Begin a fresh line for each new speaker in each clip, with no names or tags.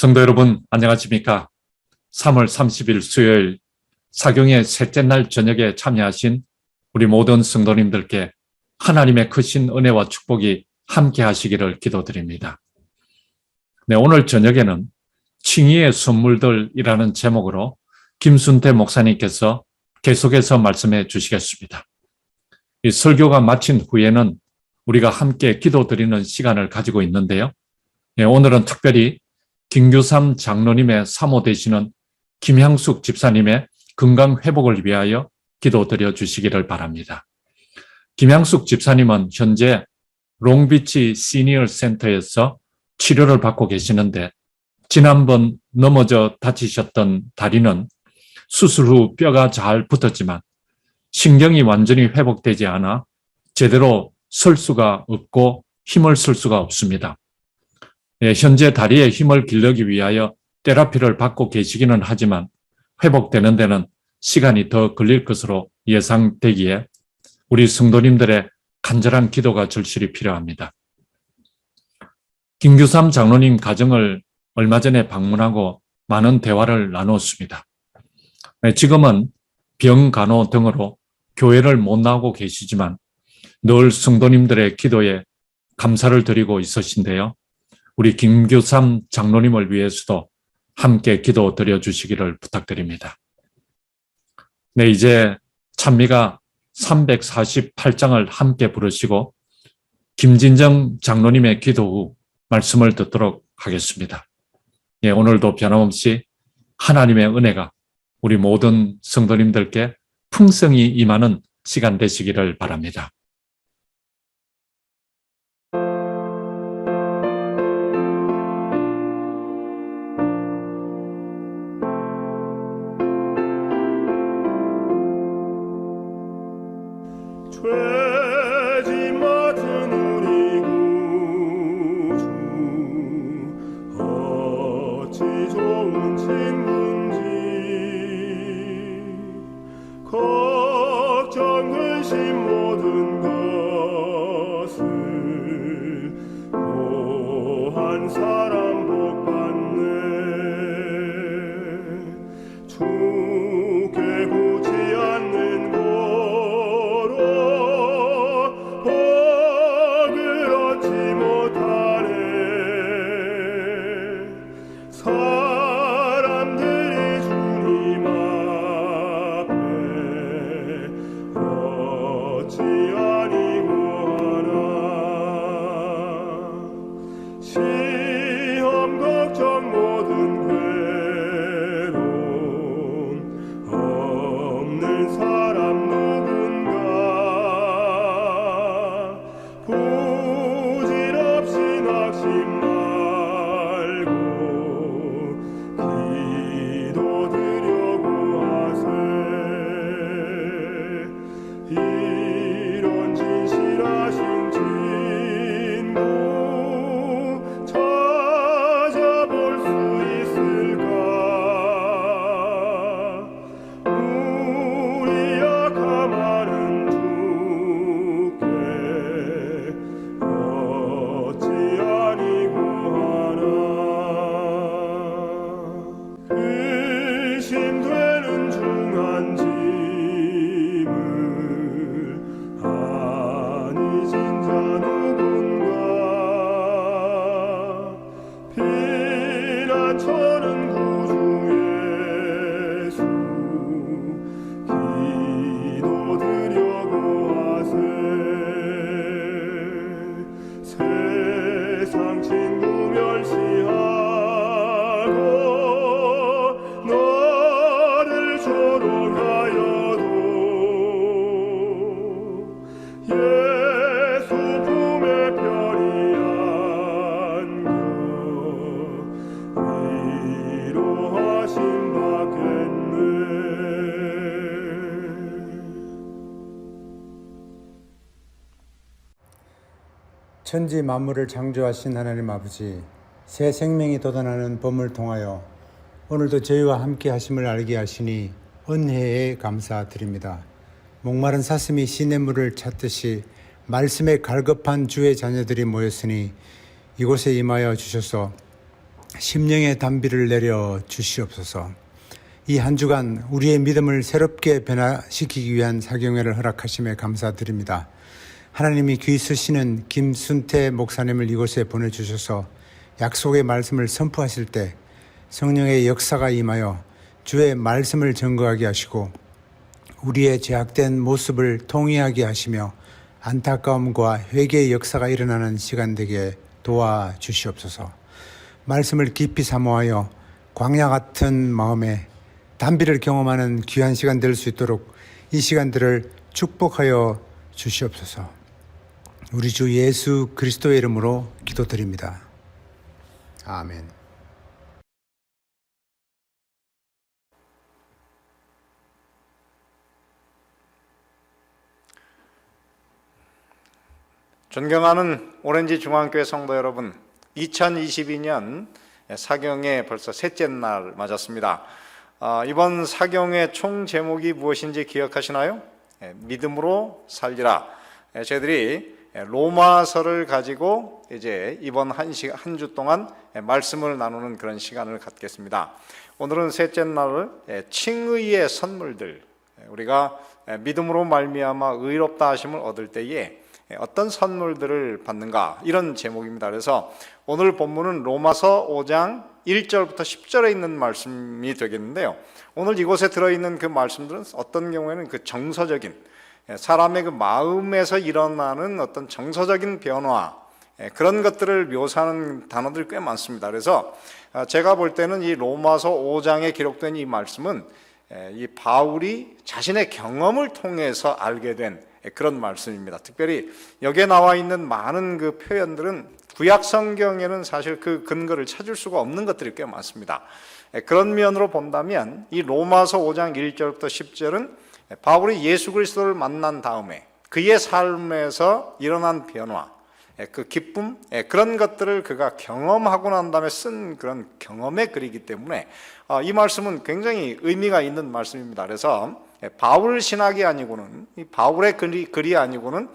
성도 여러분, 안녕하십니까? 3월 30일 수요일 사경의 셋째 날 저녁에 참여하신 우리 모든 성도님들께 하나님의 크신 은혜와 축복이 함께 하시기를 기도드립니다. 네, 오늘 저녁에는 칭의의 선물들이라는 제목으로 김순태 목사님께서 계속해서 말씀해 주시겠습니다. 이 설교가 마친 후에는 우리가 함께 기도드리는 시간을 가지고 있는데요. 네, 오늘은 특별히 김규삼 장로님의 사모 되시는 김향숙 집사님의 건강 회복을 위하여 기도드려 주시기를 바랍니다. 김향숙 집사님은 현재 롱비치 시니어 센터에서 치료를 받고 계시는데 지난번 넘어져 다치셨던 다리는 수술 후 뼈가 잘 붙었지만 신경이 완전히 회복되지 않아 제대로 설 수가 없고 힘을 쓸 수가 없습니다. 현재 다리에 힘을 기르기 위하여 테라피를 받고 계시기는 하지만 회복되는 데는 시간이 더 걸릴 것으로 예상되기에 우리 성도님들의 간절한 기도가 절실히 필요합니다. 김규삼 장로님 가정을 얼마 전에 방문하고 많은 대화를 나누었습니다. 지금은 병 간호 등으로 교회를 못 나오고 계시지만 늘 성도님들의 기도에 감사를 드리고 있으신데요. 우리 김규삼 장로님을 위해서도 함께 기도 드려 주시기를 부탁드립니다. 네, 이제 찬미가 348장을 함께 부르시고 김진정 장로님의 기도 후 말씀을 듣도록 하겠습니다. 예, 오늘도 변함없이 하나님의 은혜가 우리 모든 성도님들께 풍성히 임하는 시간 되시기를 바랍니다.
천지 만물을 창조하신 하나님 아버지, 새 생명이 돋아나는 봄을 통하여 오늘도 저희와 함께 하심을 알게 하시니 은혜에 감사드립니다. 목마른 사슴이 시냇물을 찾듯이 말씀에 갈급한 주의 자녀들이 모였으니 이곳에 임하여 주셔서 심령의 단비를 내려 주시옵소서. 이 한 주간 우리의 믿음을 새롭게 변화시키기 위한 사경회를 허락하심에 감사드립니다. 하나님이 귀 쓰시는 김순태 목사님을 이곳에 보내주셔서 약속의 말씀을 선포하실 때 성령의 역사가 임하여 주의 말씀을 증거하게 하시고 우리의 죄악된 모습을 통회하게 하시며 안타까움과 회개의 역사가 일어나는 시간 되게 도와주시옵소서. 말씀을 깊이 사모하여 광야 같은 마음에 단비를 경험하는 귀한 시간 될 수 있도록 이 시간들을 축복하여 주시옵소서. 우리 주 예수 그리스도의 이름으로 기도드립니다. 아멘.
존경하는 오렌지 중앙교회 성도 여러분, 2022년 사경회 벌써 셋째 날 맞았습니다. 이번 사경회 총 제목이 무엇인지 기억하시나요? 믿음으로 살리라. 저희들이 로마서를 가지고 이제 이번 한 주 동안 말씀을 나누는 그런 시간을 갖겠습니다. 오늘은 셋째 날을 칭의의 선물들, 우리가 믿음으로 말미암아 의롭다 하심을 얻을 때에 어떤 선물들을 받는가, 이런 제목입니다. 그래서 오늘 본문은 로마서 5장 1절부터 10절에 있는 말씀이 되겠는데요, 오늘 이곳에 들어있는 그 말씀들은 어떤 경우에는 그 정서적인 사람의 그 마음에서 일어나는 어떤 정서적인 변화, 그런 것들을 묘사하는 단어들이 꽤 많습니다. 그래서 제가 볼 때는 이 로마서 5장에 기록된 이 말씀은 이 바울이 자신의 경험을 통해서 알게 된 그런 말씀입니다. 특별히 여기에 나와 있는 많은 그 표현들은 구약 성경에는 사실 그 근거를 찾을 수가 없는 것들이 꽤 많습니다. 그런 면으로 본다면 이 로마서 5장 1절부터 10절은 바울이 예수 그리스도를 만난 다음에 그의 삶에서 일어난 변화, 그 기쁨, 그런 것들을 그가 경험하고 난 다음에 쓴 그런 경험의 글이기 때문에 이 말씀은 굉장히 의미가 있는 말씀입니다. 그래서 바울 신학이 아니고는, 바울의 글이 아니고는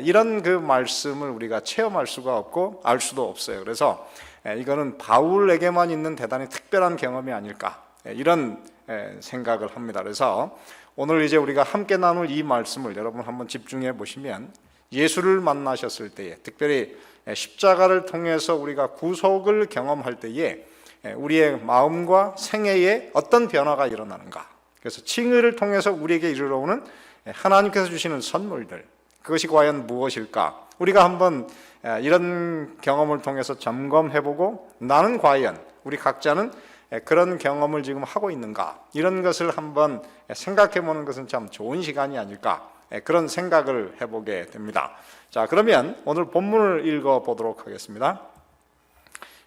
이런 그 말씀을 우리가 체험할 수가 없고 알 수도 없어요. 그래서 이거는 바울에게만 있는 대단히 특별한 경험이 아닐까, 이런 생각을 합니다. 그래서 오늘 이제 우리가 함께 나눌 이 말씀을 여러분 한번 집중해 보시면, 예수를 만나셨을 때에, 특별히 십자가를 통해서 우리가 구속을 경험할 때에 우리의 마음과 생애에 어떤 변화가 일어나는가, 그래서 칭의를 통해서 우리에게 이르러오는 하나님께서 주시는 선물들, 그것이 과연 무엇일까, 우리가 한번 이런 경험을 통해서 점검해보고 나는 과연, 우리 각자는 그런 경험을 지금 하고 있는가, 이런 것을 한번 생각해보는 것은 참 좋은 시간이 아닐까, 그런 생각을 해보게 됩니다. 자, 그러면 오늘 본문을 읽어보도록 하겠습니다.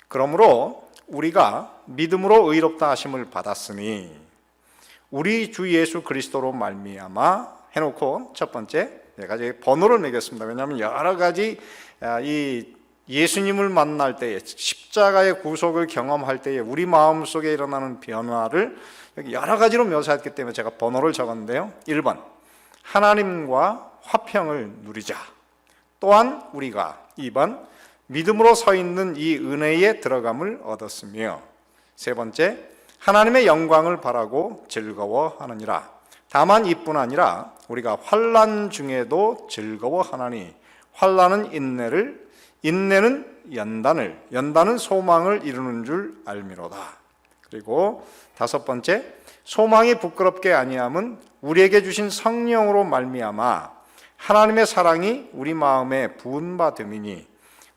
그러므로 우리가 믿음으로 의롭다 하심을 받았으니 우리 주 예수 그리스도로 말미암아, 해놓고 첫 번째 제가 번호를 매겼습니다. 왜냐하면 여러 가지 이 예수님을 만날 때에, 십자가의 구속을 경험할 때에 우리 마음속에 일어나는 변화를 여러 가지로 묘사했기 때문에 제가 번호를 적었는데요. 1번, 하나님과 화평을 누리자. 또한 우리가 2번, 믿음으로 서 있는 이 은혜에 들어감을 얻었으며, 세 번째, 하나님의 영광을 바라고 즐거워하느니라. 다만 이뿐 아니라 우리가 환난 중에도 즐거워하나니, 환난은 인내를, 인내는 연단을, 연단은 소망을 이루는 줄 알미로다. 그리고 다섯 번째, 소망이 부끄럽게 아니함은 우리에게 주신 성령으로 말미암아 하나님의 사랑이 우리 마음에 부은 바 됨이니,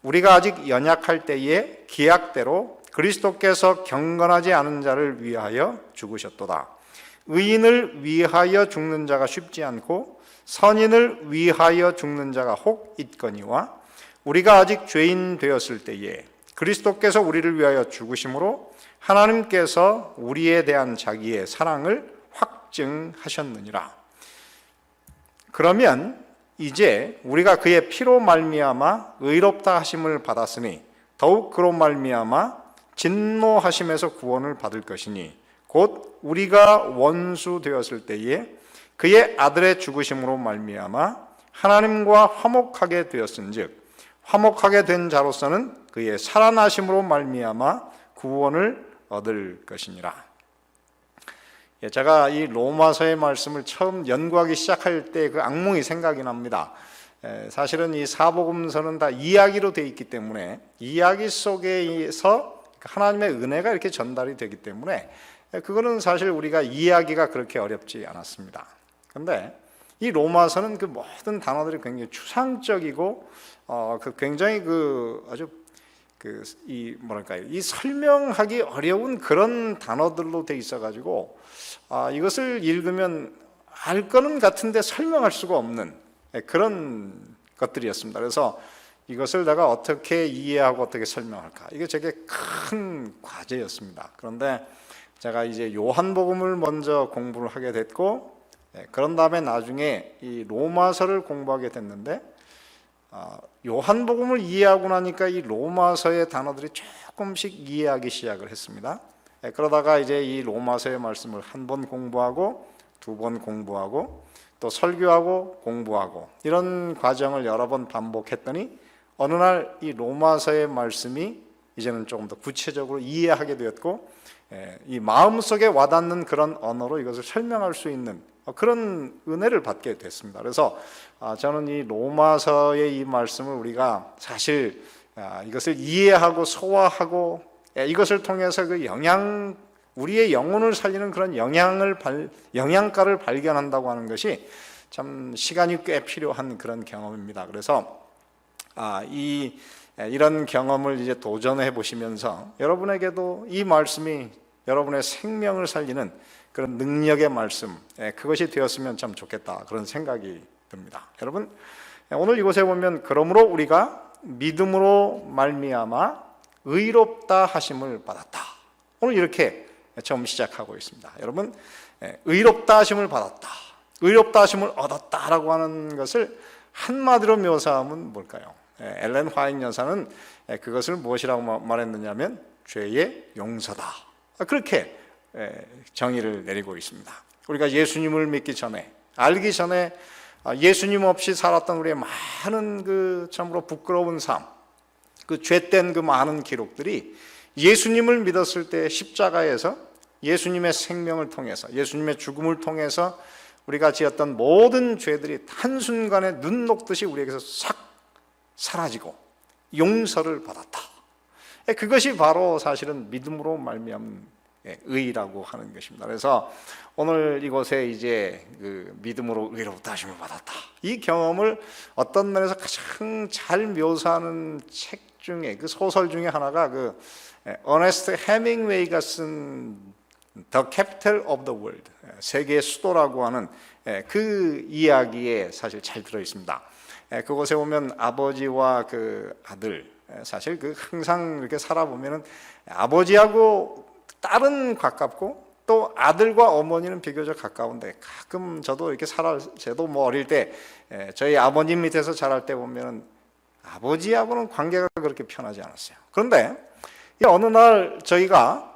우리가 아직 연약할 때에 기약대로 그리스도께서 경건하지 않은 자를 위하여 죽으셨도다. 의인을 위하여 죽는 자가 쉽지 않고 선인을 위하여 죽는 자가 혹 있거니와, 우리가 아직 죄인 되었을 때에 그리스도께서 우리를 위하여 죽으심으로 하나님께서 우리에 대한 자기의 사랑을 확증하셨느니라. 그러면 이제 우리가 그의 피로 말미암아 의롭다 하심을 받았으니 더욱 그로 말미암아 진노하심에서 구원을 받을 것이니 곧 우리가 원수 되었을 때에 그의 아들의 죽으심으로 말미암아 하나님과 화목하게 되었은즉 화목하게 된 자로서는 그의 살아나심으로 말미암아 구원을 얻을 것이니라. 제가 이 로마서의 말씀을 처음 연구하기 시작할 때 그 악몽이 생각이 납니다. 사실은 이 사복음서는 다 이야기로 되어 있기 때문에 이야기 속에서 하나님의 은혜가 이렇게 전달이 되기 때문에 그거는 사실 우리가 이해하기가 그렇게 어렵지 않았습니다. 그런데 이 로마서는 그 모든 단어들이 굉장히 추상적이고 굉장히 아주 이 설명하기 어려운 그런 단어들로 돼 있어가지고 이것을 읽으면 알 거는 같은데 설명할 수가 없는 그런 것들이었습니다. 그래서 이것을 내가 어떻게 이해하고 어떻게 설명할까? 이게 제게 큰 과제였습니다. 그런데 제가 이제 요한복음을 먼저 공부를 하게 됐고, 그런 다음에 나중에 이 로마서를 공부하게 됐는데, 요한복음을 이해하고 나니까 이 로마서의 단어들이 조금씩 이해하기 시작을 했습니다. 그러다가 이제 이 로마서의 말씀을 한 번 공부하고, 두 번 공부하고, 또 설교하고 공부하고 이런 과정을 여러 번 반복했더니 어느 날 이 로마서의 말씀이 이제는 조금 더 구체적으로 이해하게 되었고, 이 마음속에 와닿는 그런 언어로 이것을 설명할 수 있는 그런 은혜를 받게 됐습니다. 그래서 저는 이 로마서의 이 말씀을 우리가 사실 이것을 이해하고 소화하고 이것을 통해서 그 우리의 영혼을 살리는 그런 영양가를 발견한다고 하는 것이 참 시간이 꽤 필요한 그런 경험입니다. 그래서 이런 경험을 이제 도전해 보시면서 여러분에게도 이 말씀이 여러분의 생명을 살리는 그런 능력의 말씀, 그것이 되었으면 참 좋겠다, 그런 생각이 듭니다. 여러분, 오늘 이곳에 보면 그러므로 우리가 믿음으로 말미암아 의롭다 하심을 받았다. 오늘 이렇게 처음 시작하고 있습니다. 여러분, 의롭다 하심을 받았다, 의롭다 하심을 얻었다라고 하는 것을 한마디로 묘사하면 뭘까요? 엘렌 화이트 여사는 그것을 무엇이라고 말했느냐면 죄의 용서다, 그렇게 정의를 내리고 있습니다. 우리가 예수님을 믿기 전에, 알기 전에 예수님 없이 살았던 우리의 많은 그 참으로 부끄러운 삶, 그 죄된 그 많은 기록들이 예수님을 믿었을 때 십자가에서 예수님의 생명을 통해서, 예수님의 죽음을 통해서 우리가 지었던 모든 죄들이 한순간에 눈 녹듯이 우리에게서 싹 사라지고 용서를 받았다. 그것이 바로 사실은 믿음으로 말미암은 의라고 하는 것입니다. 그래서 오늘 이곳에 이제 그 믿음으로 의롭다 하심을 받았다, 이 경험을 어떤 면에서 가장 잘 묘사하는 책 중에, 그 소설 중에 하나가 그 어네스트 해밍웨이가 쓴 The Capital of the World, 세계의 수도라고 하는 그 이야기에 사실 잘 들어 있습니다. 그곳에 보면 아버지와 그 아들, 사실 그 항상 이렇게 살아보면은 아버지하고 딸은 가깝고 또 아들과 어머니는 비교적 가까운데, 가끔 저도 이렇게 저도 뭐 어릴 때 저희 아버님 밑에서 자랄 때 보면은 아버지하고는 관계가 그렇게 편하지 않았어요. 그런데 어느 날 저희가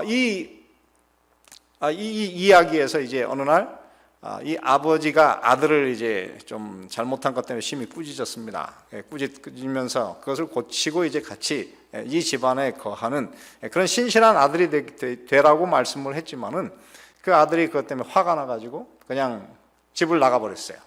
이 이야기에서 이제 어느 날 이 아버지가 아들을 이제 좀 잘못한 것 때문에 심히 꾸짖었습니다. 꾸짖으면서 그것을 고치고 이제 같이 이 집안에 거하는 그런 신실한 아들이 되라고 말씀을 했지만은 그 아들이 그것 때문에 화가 나가지고 그냥 집을 나가버렸어요.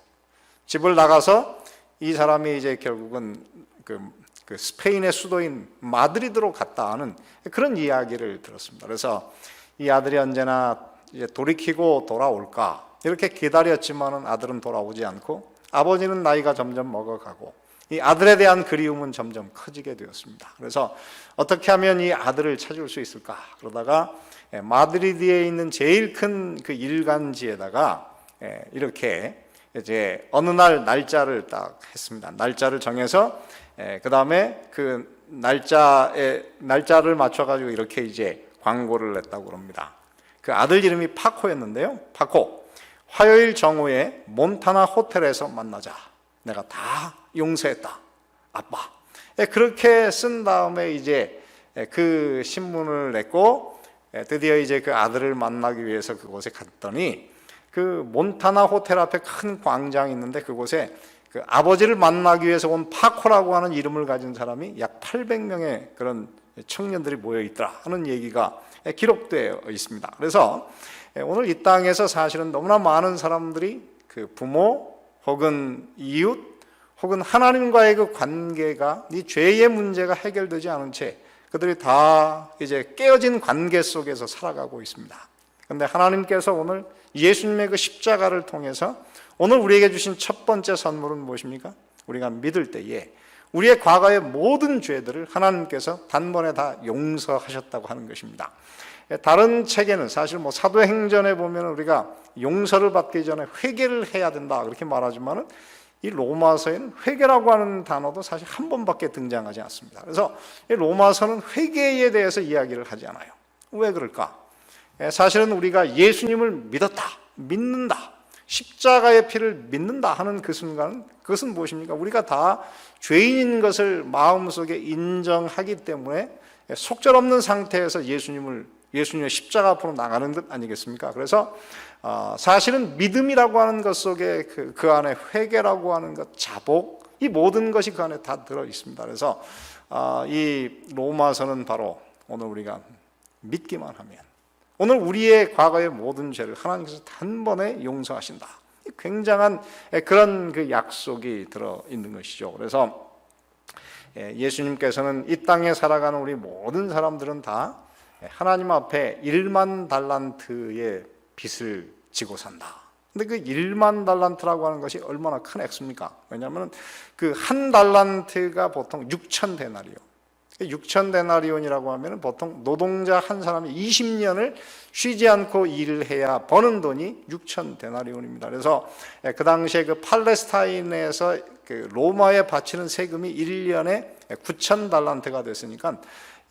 집을 나가서 이 사람이 이제 결국은 그 스페인의 수도인 마드리드로 갔다 하는 그런 이야기를 들었습니다. 그래서 이 아들이 언제나 이제 돌이키고 돌아올까 이렇게 기다렸지만은 아들은 돌아오지 않고, 아버지는 나이가 점점 먹어가고 이 아들에 대한 그리움은 점점 커지게 되었습니다. 그래서 어떻게 하면 이 아들을 찾을 수 있을까? 그러다가 마드리드에 있는 제일 큰 그 일간지에다가 이렇게 이제 어느 날 날짜를 딱 했습니다. 날짜를 정해서 그 다음에 그 날짜를 맞춰가지고 이렇게 이제 광고를 냈다고 합니다. 그 아들 이름이 파코였는데요. 파코. 화요일 정오에 몬타나 호텔에서 만나자. 내가 다 용서했다. 아빠. 그렇게 쓴 다음에 이제 그 신문을 냈고 드디어 이제 그 아들을 만나기 위해서 그곳에 갔더니 그 몬타나 호텔 앞에 큰 광장이 있는데 그곳에 그 아버지를 만나기 위해서 온 파코라고 하는 이름을 가진 사람이 약 800명의 그런 청년들이 모여 있더라 하는 얘기가 기록되어 있습니다. 그래서 오늘 이 땅에서 사실은 너무나 많은 사람들이 그 부모 혹은 이웃 혹은 하나님과의 그 관계가 이 죄의 문제가 해결되지 않은 채 그들이 다 이제 깨어진 관계 속에서 살아가고 있습니다. 그런데 하나님께서 오늘 예수님의 그 십자가를 통해서 오늘 우리에게 주신 첫 번째 선물은 무엇입니까? 우리가 믿을 때에 우리의 과거의 모든 죄들을 하나님께서 단번에 다 용서하셨다고 하는 것입니다. 다른 책에는 사실 뭐 사도행전에 보면 우리가 용서를 받기 전에 회개를 해야 된다 그렇게 말하지만은 이 로마서에는 회개라고 하는 단어도 사실 한 번밖에 등장하지 않습니다. 그래서 이 로마서는 회개에 대해서 이야기를 하지 않아요. 왜 그럴까? 사실은 우리가 예수님을 믿었다, 믿는다, 십자가의 피를 믿는다 하는 그 순간 그것은 무엇입니까? 우리가 다 죄인인 것을 마음속에 인정하기 때문에 속절없는 상태에서 예수님의 십자가 앞으로 나가는 것 아니겠습니까? 그래서 사실은 믿음이라고 하는 것 속에 그 안에 회개라고 하는 것, 자복, 이 모든 것이 그 안에 다 들어 있습니다. 그래서 이 로마서는 바로 오늘 우리가 믿기만 하면 오늘 우리의 과거의 모든 죄를 하나님께서 단번에 용서하신다. 굉장한 그런 그 약속이 들어 있는 것이죠. 그래서 예수님께서는 이 땅에 살아가는 우리 모든 사람들은 다 하나님 앞에 1만 달란트의 빚을 지고 산다. 근데 그 1만 달란트라고 하는 것이 얼마나 큰 액수입니까? 왜냐하면 그 한 달란트가 보통 6천 데나리온. 6천 데나리온이라고 하면 보통 노동자 한 사람이 20년을 쉬지 않고 일을 해야 버는 돈이 6천 데나리온입니다. 그래서 그 당시에 그 팔레스타인에서 그 로마에 바치는 세금이 1년에 9천 달란트가 됐으니까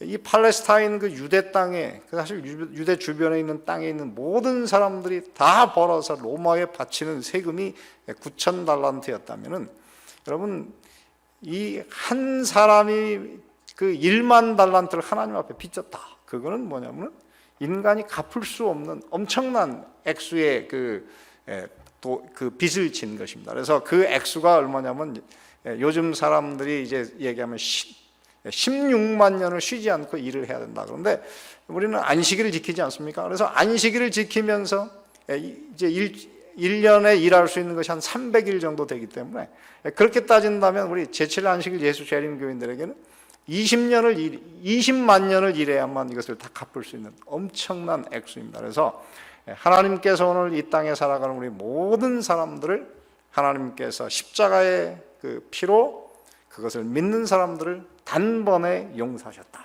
이 팔레스타인 그 유대 땅에 사실 유대 주변에 있는 땅에 있는 모든 사람들이 다 벌어서 로마에 바치는 세금이 9천 달란트였다면은 여러분 이 한 사람이 그 1만 달란트를 하나님 앞에 빚졌다. 그거는 뭐냐면 인간이 갚을 수 없는 엄청난 액수의 그 빚을 진 것입니다. 그래서 그 액수가 얼마냐면 요즘 사람들이 이제 얘기하면 16만 년을 쉬지 않고 일을 해야 된다. 그런데 우리는 안식일을 지키지 않습니까? 그래서 안식일을 지키면서 이제 1년에 일할 수 있는 것이 한 300일 정도 되기 때문에 그렇게 따진다면 우리 제7 안식일 예수 재림 교인들에게는 20만 년을 일해야만 이것을 다 갚을 수 있는 엄청난 액수입니다. 그래서 하나님께서 오늘 이 땅에 살아가는 우리 모든 사람들을 하나님께서 십자가의 그 피로 그것을 믿는 사람들을 단번에 용서하셨다.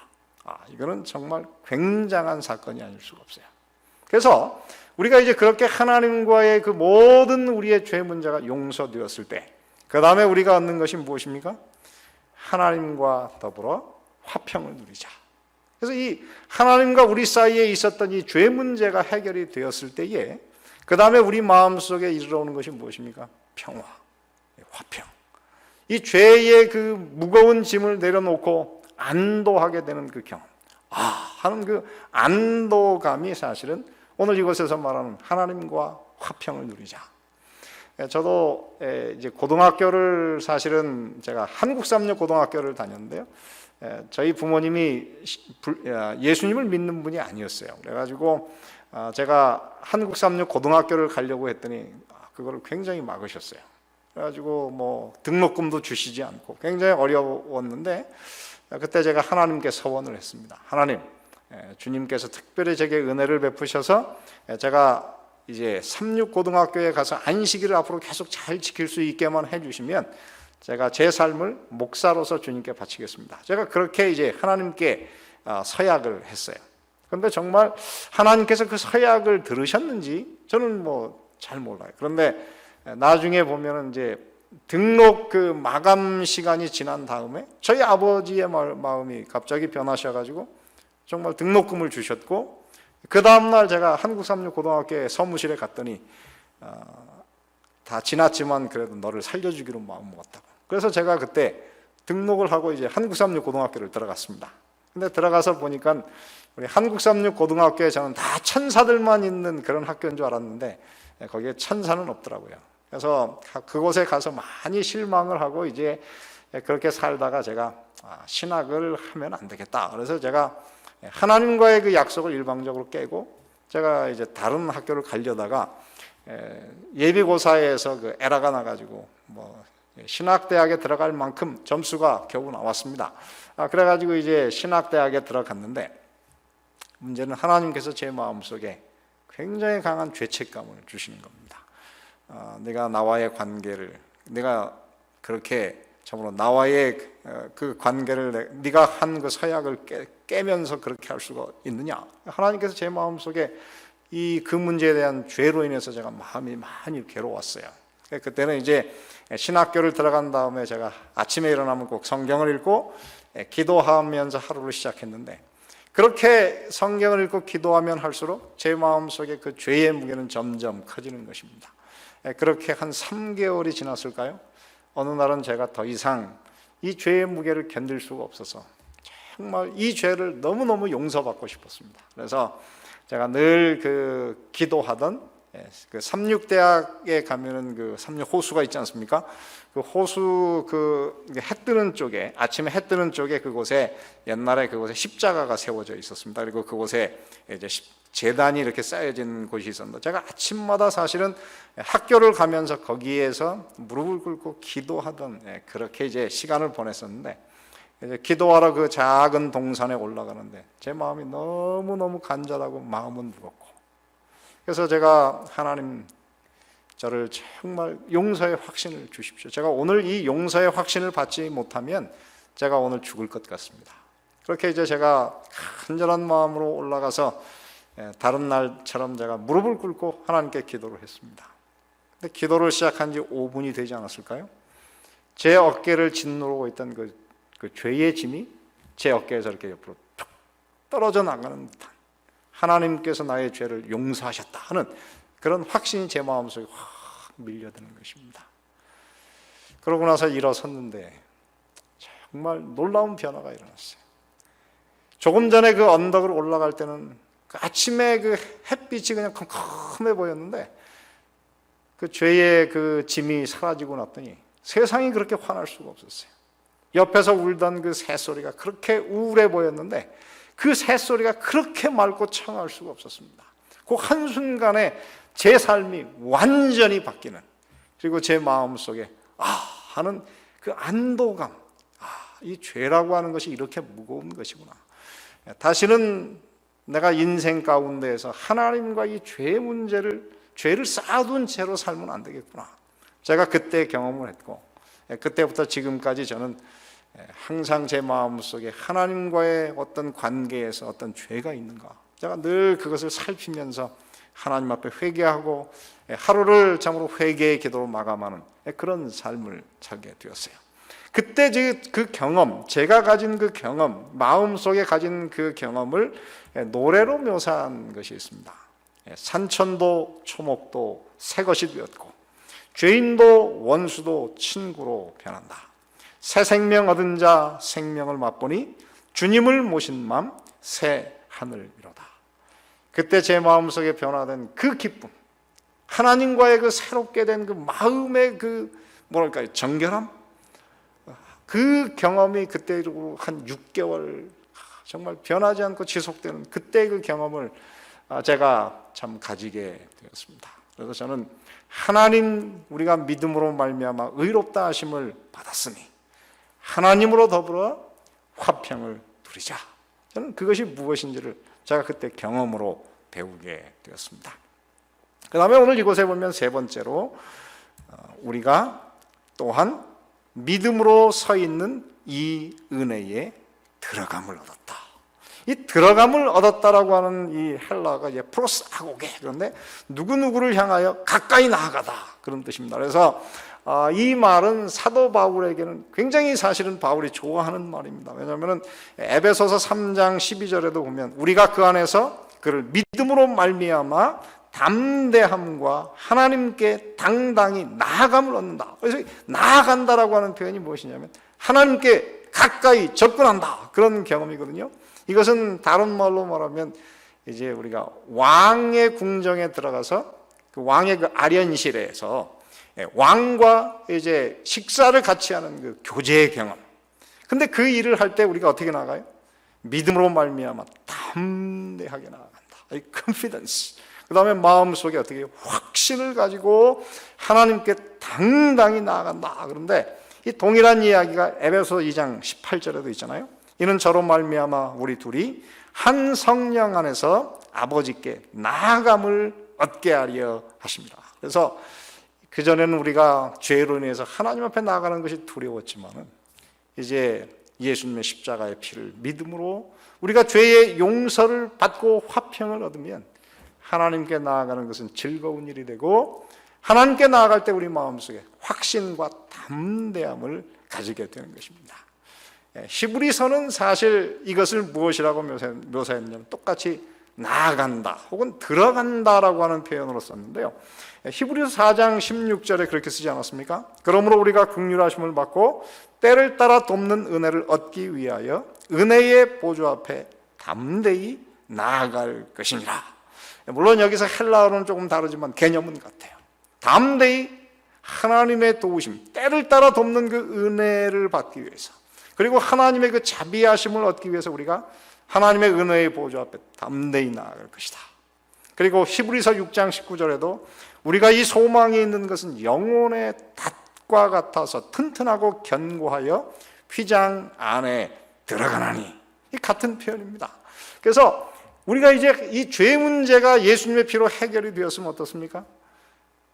이거는 정말 굉장한 사건이 아닐 수가 없어요. 그래서 우리가 이제 그렇게 하나님과의 그 모든 우리의 죄 문제가 용서되었을 때, 그 다음에 우리가 얻는 것이 무엇입니까? 하나님과 더불어 화평을 누리자. 그래서 이 하나님과 우리 사이에 있었던 이 죄 문제가 해결이 되었을 때에 그 다음에 우리 마음속에 이르러오는 것이 무엇입니까? 평화, 화평. 이 죄의 그 무거운 짐을 내려놓고 안도하게 되는 그 경험, 하는 그 안도감이 사실은 오늘 이곳에서 말하는 하나님과 화평을 누리자. 저도 이제 고등학교를 사실은 제가 한국삼류 고등학교를 다녔는데요. 저희 부모님이 예수님을 믿는 분이 아니었어요. 그래가지고 제가 한국삼류 고등학교를 가려고 했더니 그거를 굉장히 막으셨어요. 그래가지고 뭐 등록금도 주시지 않고 굉장히 어려웠는데 그때 제가 하나님께 서원을 했습니다. 하나님, 주님께서 특별히 제게 은혜를 베푸셔서 제가 이제 삼육고등학교에 가서 안식일을 앞으로 계속 잘 지킬 수 있게만 해주시면 제가 제 삶을 목사로서 주님께 바치겠습니다. 제가 그렇게 이제 하나님께 서약을 했어요. 그런데 정말 하나님께서 그 서약을 들으셨는지 저는 뭐 잘 몰라요. 그런데 나중에 보면은 이제 등록 그 마감 시간이 지난 다음에 저희 아버지의 마음이 갑자기 변하셔가지고 정말 등록금을 주셨고 그 다음날 제가 한국삼육고등학교의 서무실에 갔더니 다 지났지만 그래도 너를 살려주기로 마음 먹었다고. 그래서 제가 그때 등록을 하고 이제 한국삼육고등학교를 들어갔습니다. 근데 들어가서 보니까 우리 한국삼육고등학교에 저는 다 천사들만 있는 그런 학교인 줄 알았는데 거기에 천사는 없더라고요. 그래서 그곳에 가서 많이 실망을 하고 이제 그렇게 살다가 제가 신학을 하면 안 되겠다. 그래서 제가 하나님과의 그 약속을 일방적으로 깨고 제가 이제 다른 학교를 가려다가 예비고사에서 그 에러가 나가지고 뭐 신학대학에 들어갈 만큼 점수가 겨우 나왔습니다. 그래가지고 이제 신학대학에 들어갔는데 문제는 하나님께서 제 마음속에 굉장히 강한 죄책감을 주시는 겁니다. 내가 나와의 관계를, 내가 그렇게 참으로 나와의 그 관계를 네가 한 그 서약을 깨면서 그렇게 할 수가 있느냐? 하나님께서 제 마음속에 그 문제에 대한 죄로 인해서 제가 마음이 많이 괴로웠어요. 그때는 이제 신학교를 들어간 다음에 제가 아침에 일어나면 꼭 성경을 읽고 기도하면서 하루를 시작했는데, 그렇게 성경을 읽고 기도하면 할수록 제 마음속에 그 죄의 무게는 점점 커지는 것입니다. 그렇게 한 3개월이 지났을까요? 어느 날은 제가 더 이상 이 죄의 무게를 견딜 수가 없어서 정말 이 죄를 너무너무 용서받고 싶었습니다. 그래서 제가 늘 그 기도하던 그 삼육대학에 가면은 그 삼육호수가 있지 않습니까? 그 호수 그 해 뜨는 쪽에, 아침에 해 뜨는 쪽에 그곳에 옛날에 그곳에 십자가가 세워져 있었습니다. 그리고 그곳에 이제 제단이 이렇게 쌓여진 곳이 있었는데, 제가 아침마다 사실은 학교를 가면서 거기에서 무릎을 꿇고 기도하던 그렇게 이제 시간을 보냈었는데, 이제 기도하러 그 작은 동산에 올라가는데 제 마음이 너무너무 간절하고 마음은 무겁고, 그래서 제가 하나님, 저를 정말 용서의 확신을 주십시오. 제가 오늘 이 용서의 확신을 받지 못하면 제가 오늘 죽을 것 같습니다. 그렇게 이제 제가 간절한 마음으로 올라가서 다른 날처럼 제가 무릎을 꿇고 하나님께 기도를 했습니다. 근데 기도를 시작한 지 5분이 되지 않았을까요? 제 어깨를 짓누르고 있던 그 죄의 짐이 제 어깨에서 이렇게 옆으로 툭 떨어져 나가는 듯한, 하나님께서 나의 죄를 용서하셨다 하는 그런 확신이 제 마음속에 확 밀려드는 것입니다. 그러고 나서 일어섰는데 정말 놀라운 변화가 일어났어요. 조금 전에 그 언덕을 올라갈 때는 그 아침에 그 햇빛이 그냥 컴컴해 보였는데, 그 죄의 그 짐이 사라지고 났더니 세상이 그렇게 환할 수가 없었어요. 옆에서 울던 그 새소리가 그렇게 우울해 보였는데 그 새소리가 그렇게 맑고 청아할 수가 없었습니다. 그 한순간에 제 삶이 완전히 바뀌는, 그리고 제 마음속에 하는 그 안도감, 이 죄라고 하는 것이 이렇게 무거운 것이구나. 다시는 내가 인생 가운데에서 하나님과 이 죄의 문제를, 죄를 쌓아둔 채로 살면 안 되겠구나. 제가 그때 경험을 했고, 그때부터 지금까지 저는 항상 제 마음속에 하나님과의 어떤 관계에서 어떤 죄가 있는가, 제가 늘 그것을 살피면서 하나님 앞에 회개하고 하루를 참으로 회개의 기도로 마감하는 그런 삶을 살게 되었어요. 그때 그 경험, 제가 가진 그 경험, 마음속에 가진 그 경험을 노래로 묘사한 것이 있습니다. 산천도 초목도 새 것이 되었고, 죄인도 원수도 친구로 변한다. 새 생명 얻은 자 생명을 맛보니 주님을 모신 맘 새 하늘이로다. 그때 제 마음속에 변화된 그 기쁨, 하나님과의 그 새롭게 된 그 마음의 그 뭐랄까요, 정결함, 그 경험이 그때로 한 6개월 정말 변하지 않고 지속되는 그때 그 경험을 제가 참 가지게 되었습니다. 그래서 저는 하나님, 우리가 믿음으로 말미암아 의롭다 하심을 받았으니 하나님으로 더불어 화평을 누리자. 저는 그것이 무엇인지를 제가 그때 경험으로 배우게 되었습니다. 그 다음에 오늘 이곳에 보면 세 번째로 우리가 또한 믿음으로 서 있는 이 은혜에 들어감을 얻었다. 이 들어감을 얻었다라고 하는 이 헬라어가 이제 프로스 아고게, 그런데 누구누구를 향하여 가까이 나아가다 그런 뜻입니다. 그래서 이 말은 사도 바울에게는 굉장히 사실은 바울이 좋아하는 말입니다. 왜냐하면 에베소서 3장 12절에도 보면 우리가 그 안에서 그를 믿음으로 말미암아 담대함과 하나님께 당당히 나아감을 얻는다. 그래서 나아간다라고 하는 표현이 무엇이냐면 하나님께 가까이 접근한다, 그런 경험이거든요. 이것은 다른 말로 말하면 이제 우리가 왕의 궁정에 들어가서 그 왕의 그 아련실에서 왕과 이제 식사를 같이 하는 그 교제의 경험. 근데 그 일을 할 때 우리가 어떻게 나가요? 믿음으로 말미암아 담대하게 나아간다. 이 confidence. 그 다음에 마음속에 어떻게 확신을 가지고 하나님께 당당히 나아간다. 그런데 이 동일한 이야기가 에베소 2장 18절에도 있잖아요. 이는 저로 말미암아 우리 둘이 한 성령 안에서 아버지께 나아감을 얻게 하려 하십니다. 그래서 그전에는 우리가 죄로 인해서 하나님 앞에 나아가는 것이 두려웠지만은 이제 예수님의 십자가의 피를 믿음으로 우리가 죄의 용서를 받고 화평을 얻으면 하나님께 나아가는 것은 즐거운 일이 되고, 하나님께 나아갈 때 우리 마음속에 확신과 담대함을 가지게 되는 것입니다. 히브리서는 사실 이것을 무엇이라고 묘사했냐면 똑같이 나아간다 혹은 들어간다라고 하는 표현으로 썼는데요. 히브리서 4장 16절에 그렇게 쓰지 않았습니까? 그러므로 우리가 긍휼하심을 받고 때를 따라 돕는 은혜를 얻기 위하여 은혜의 보좌 앞에 담대히 나아갈 것이니라. 물론 여기서 헬라어는 조금 다르지만 개념은 같아요. 담대히 하나님의 도우심, 때를 따라 돕는 그 은혜를 받기 위해서, 그리고 하나님의 그 자비하심을 얻기 위해서 우리가 하나님의 은혜의 보좌 앞에 담대히 나아갈 것이다. 그리고 히브리서 6장 19절에도 우리가 이 소망이 있는 것은 영혼의 닷과 같아서 튼튼하고 견고하여 휘장 안에 들어가나니, 이 같은 표현입니다. 그래서 우리가 이제 이 죄 문제가 예수님의 피로 해결이 되었으면 어떻습니까?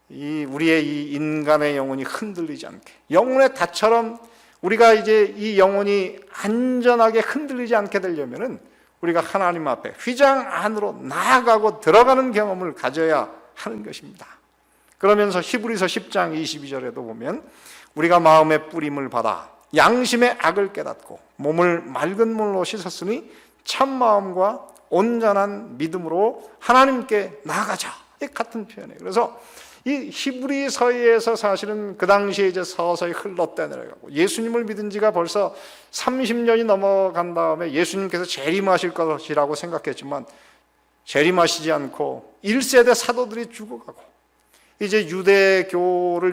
우리의 이 인간의 영혼이 흔들리지 않게, 영혼의 닷처럼 우리가 이제 이 영혼이 안전하게 흔들리지 않게 되려면은 우리가 하나님 앞에 휘장 안으로 나아가고 들어가는 경험을 가져야 하는 것입니다. 그러면서 히브리서 10장 22절에도 보면 우리가 마음의 뿌림을 받아 양심의 악을 깨닫고 몸을 맑은 물로 씻었으니 참 마음과 온전한 믿음으로 하나님께 나아가자. 이 같은 표현이에요. 그래서 이 히브리서에서 사실은 그 당시에 이제 서서히 흘러내려가고 예수님을 믿은 지가 벌써 30년이 넘어간 다음에 예수님께서 재림하실 것이라고 생각했지만 재림하시지 않고 1세대 사도들이 죽어가고 이제 유대교를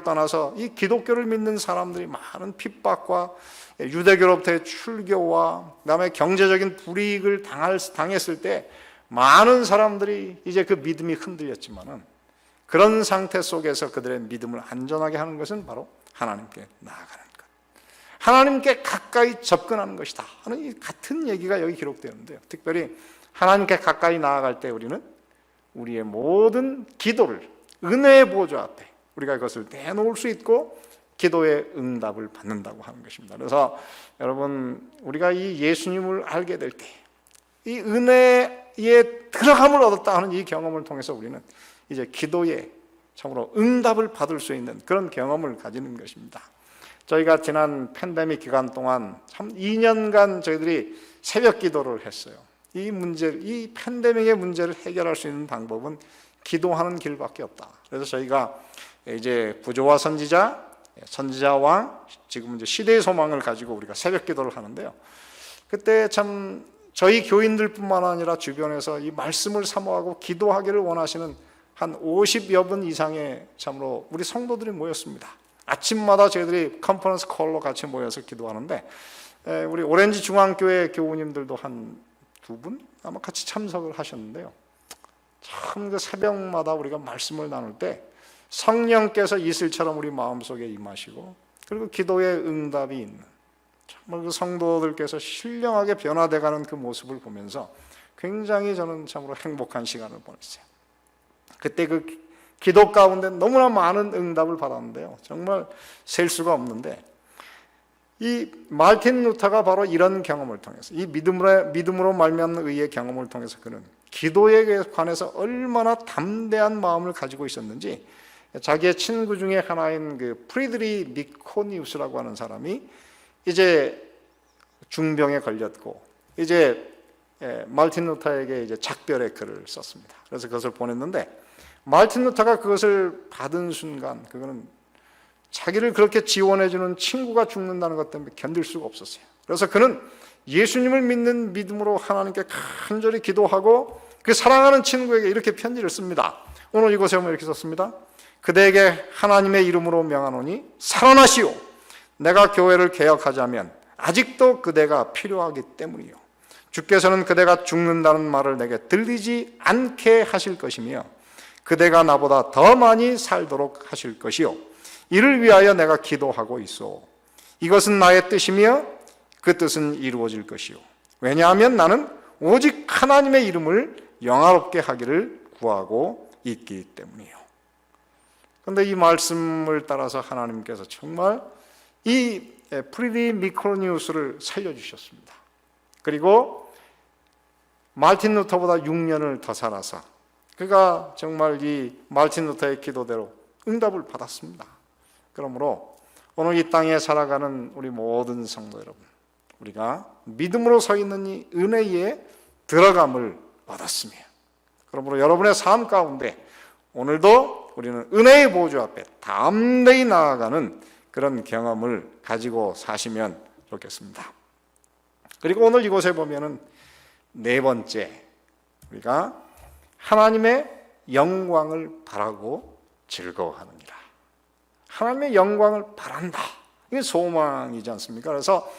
떠나서 이 기독교를 믿는 사람들이 많은 핍박과 유대교로부터의 출교와 그다음에 경제적인 불이익을 당했을 때 많은 사람들이 이제 그 믿음이 흔들렸지만은 그런 상태 속에서 그들의 믿음을 안전하게 하는 것은 바로 하나님께 나아가는 것, 하나님께 가까이 접근하는 것이다 하는 이 같은 얘기가 여기 기록되는데요. 특별히 하나님께 가까이 나아갈 때 우리는 우리의 모든 기도를 은혜의 보좌 앞에 우리가 그것을 내놓을 수 있고 기도의 응답을 받는다고 하는 것입니다. 그래서 여러분, 우리가 이 예수님을 알게 될 때 이 은혜에 들어감을 얻었다 하는 이 경험을 통해서 우리는 이제 기도에 참으로 응답을 받을 수 있는 그런 경험을 가지는 것입니다. 저희가 지난 팬데믹 기간 동안 참 2년간 저희들이 새벽 기도를 했어요. 이 팬데믹의 문제를 해결할 수 있는 방법은 기도하는 길밖에 없다. 그래서 저희가 이제 부조와 선지자왕, 지금 이제 시대의 소망을 가지고 우리가 새벽 기도를 하는데요. 그때 참 저희 교인들뿐만 아니라 주변에서 이 말씀을 사모하고 기도하기를 원하시는 한 50여 분 이상의 참으로 우리 성도들이 모였습니다. 아침마다 저희들이 컨퍼런스 콜로 같이 모여서 기도하는데 우리 오렌지 중앙교회 교우님들도 한 2분 아마 같이 참석을 하셨는데요. 참 그 새벽마다 우리가 말씀을 나눌 때 성령께서 이슬처럼 우리 마음속에 임하시고 그리고 기도의 응답이 있는 정말 그 성도들께서 신령하게 변화돼가는 그 모습을 보면서 굉장히 저는 참으로 행복한 시간을 보냈어요. 그때 그 기도 가운데 너무나 많은 응답을 받았는데요. 정말 셀 수가 없는데 이 마르틴 루터가 바로 이런 경험을 통해서 이 믿음으로 말미암는 의의 경험을 통해서 그는 기도에 관해서 얼마나 담대한 마음을 가지고 있었는지 자기의 친구 중에 하나인 그 프리드리 미코니우스라고 하는 사람이 이제 중병에 걸렸고 이제 말틴 루터에게 이제 작별의 글을 썼습니다. 그래서 그것을 보냈는데 말틴 루터가 그것을 받은 순간 그거는 자기를 그렇게 지원해주는 친구가 죽는다는 것 때문에 견딜 수가 없었어요. 그래서 그는 예수님을 믿는 믿음으로 하나님께 간절히 기도하고 그 사랑하는 친구에게 이렇게 편지를 씁니다. 오늘 이곳에 보면 이렇게 썼습니다. 그대에게 하나님의 이름으로 명하노니 살아나시오. 내가 교회를 개혁하자면 아직도 그대가 필요하기 때문이요. 주께서는 그대가 죽는다는 말을 내게 들리지 않게 하실 것이며 그대가 나보다 더 많이 살도록 하실 것이요. 이를 위하여 내가 기도하고 있소. 이것은 나의 뜻이며 그 뜻은 이루어질 것이요. 왜냐하면 나는 오직 하나님의 이름을 영화롭게 하기를 구하고 있기 때문이요. 그런데 이 말씀을 따라서 하나님께서 정말 이 프리디 미크로니우스를 살려주셨습니다. 그리고 말틴 루터보다 6년을 더 살아서 그가 정말 이 말틴 루터의 기도대로 응답을 받았습니다. 그러므로 오늘 이 땅에 살아가는 우리 모든 성도 여러분, 우리가 믿음으로 서 있는 이 은혜에 들어감을 얻었으며, 그러므로 여러분의 삶 가운데 오늘도 우리는 은혜의 보좌 앞에 담대히 나아가는 그런 경험을 가지고 사시면 좋겠습니다. 그리고 오늘 이곳에 보면은 네 번째, 우리가 하나님의 영광을 바라고 즐거워하느니라. 하나님의 영광을 바란다. 이게 소망이지 않습니까? 그래서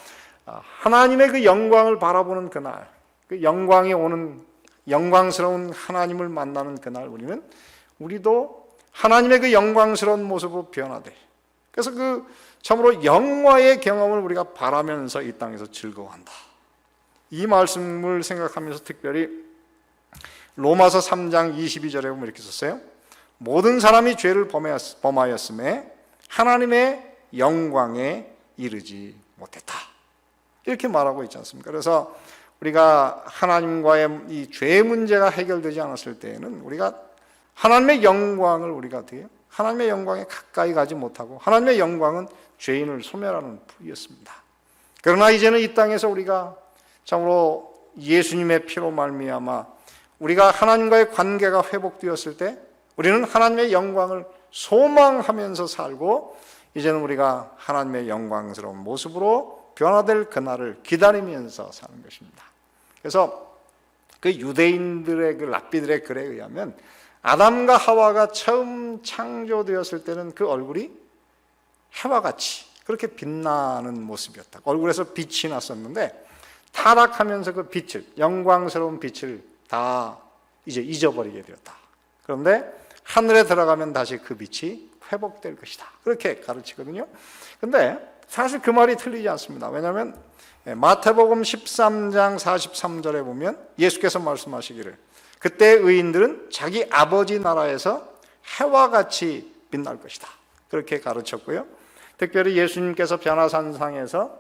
하나님의 그 영광을 바라보는 그날, 그 영광이 오는 영광스러운 하나님을 만나는 그날 우리도 하나님의 그 영광스러운 모습으로 변화돼. 그래서 그 참으로 영화의 경험을 우리가 바라면서 이 땅에서 즐거워한다. 이 말씀을 생각하면서 특별히 로마서 3장 22절에 보면 이렇게 썼어요. 모든 사람이 죄를 범하였음에 하나님의 영광에 이르지 못했다. 이렇게 말하고 있지 않습니까? 그래서 우리가 하나님과의 이 죄 문제가 해결되지 않았을 때에는 우리가 하나님의 영광을 우리가 어떻게 해요? 하나님의 영광에 가까이 가지 못하고 하나님의 영광은 죄인을 소멸하는 불이었습니다. 그러나 이제는 이 땅에서 우리가 참으로 예수님의 피로 말미암아 우리가 하나님과의 관계가 회복되었을 때 우리는 하나님의 영광을 소망하면서 살고 이제는 우리가 하나님의 영광스러운 모습으로 변화될 그날을 기다리면서 사는 것입니다. 그래서 그 유대인들의 그 랍비들의 글에 의하면 아담과 하와가 처음 창조되었을 때는 그 얼굴이 해와 같이 그렇게 빛나는 모습이었다. 얼굴에서 빛이 났었는데 타락하면서 그 빛을, 영광스러운 빛을 다 이제 잊어버리게 되었다. 그런데 하늘에 들어가면 다시 그 빛이 회복될 것이다. 그렇게 가르치거든요. 근데 사실 그 말이 틀리지 않습니다. 왜냐하면 마태복음 13장 43절에 보면 예수께서 말씀하시기를 그때 의인들은 자기 아버지 나라에서 해와 같이 빛날 것이다. 그렇게 가르쳤고요. 특별히 예수님께서 변화산상에서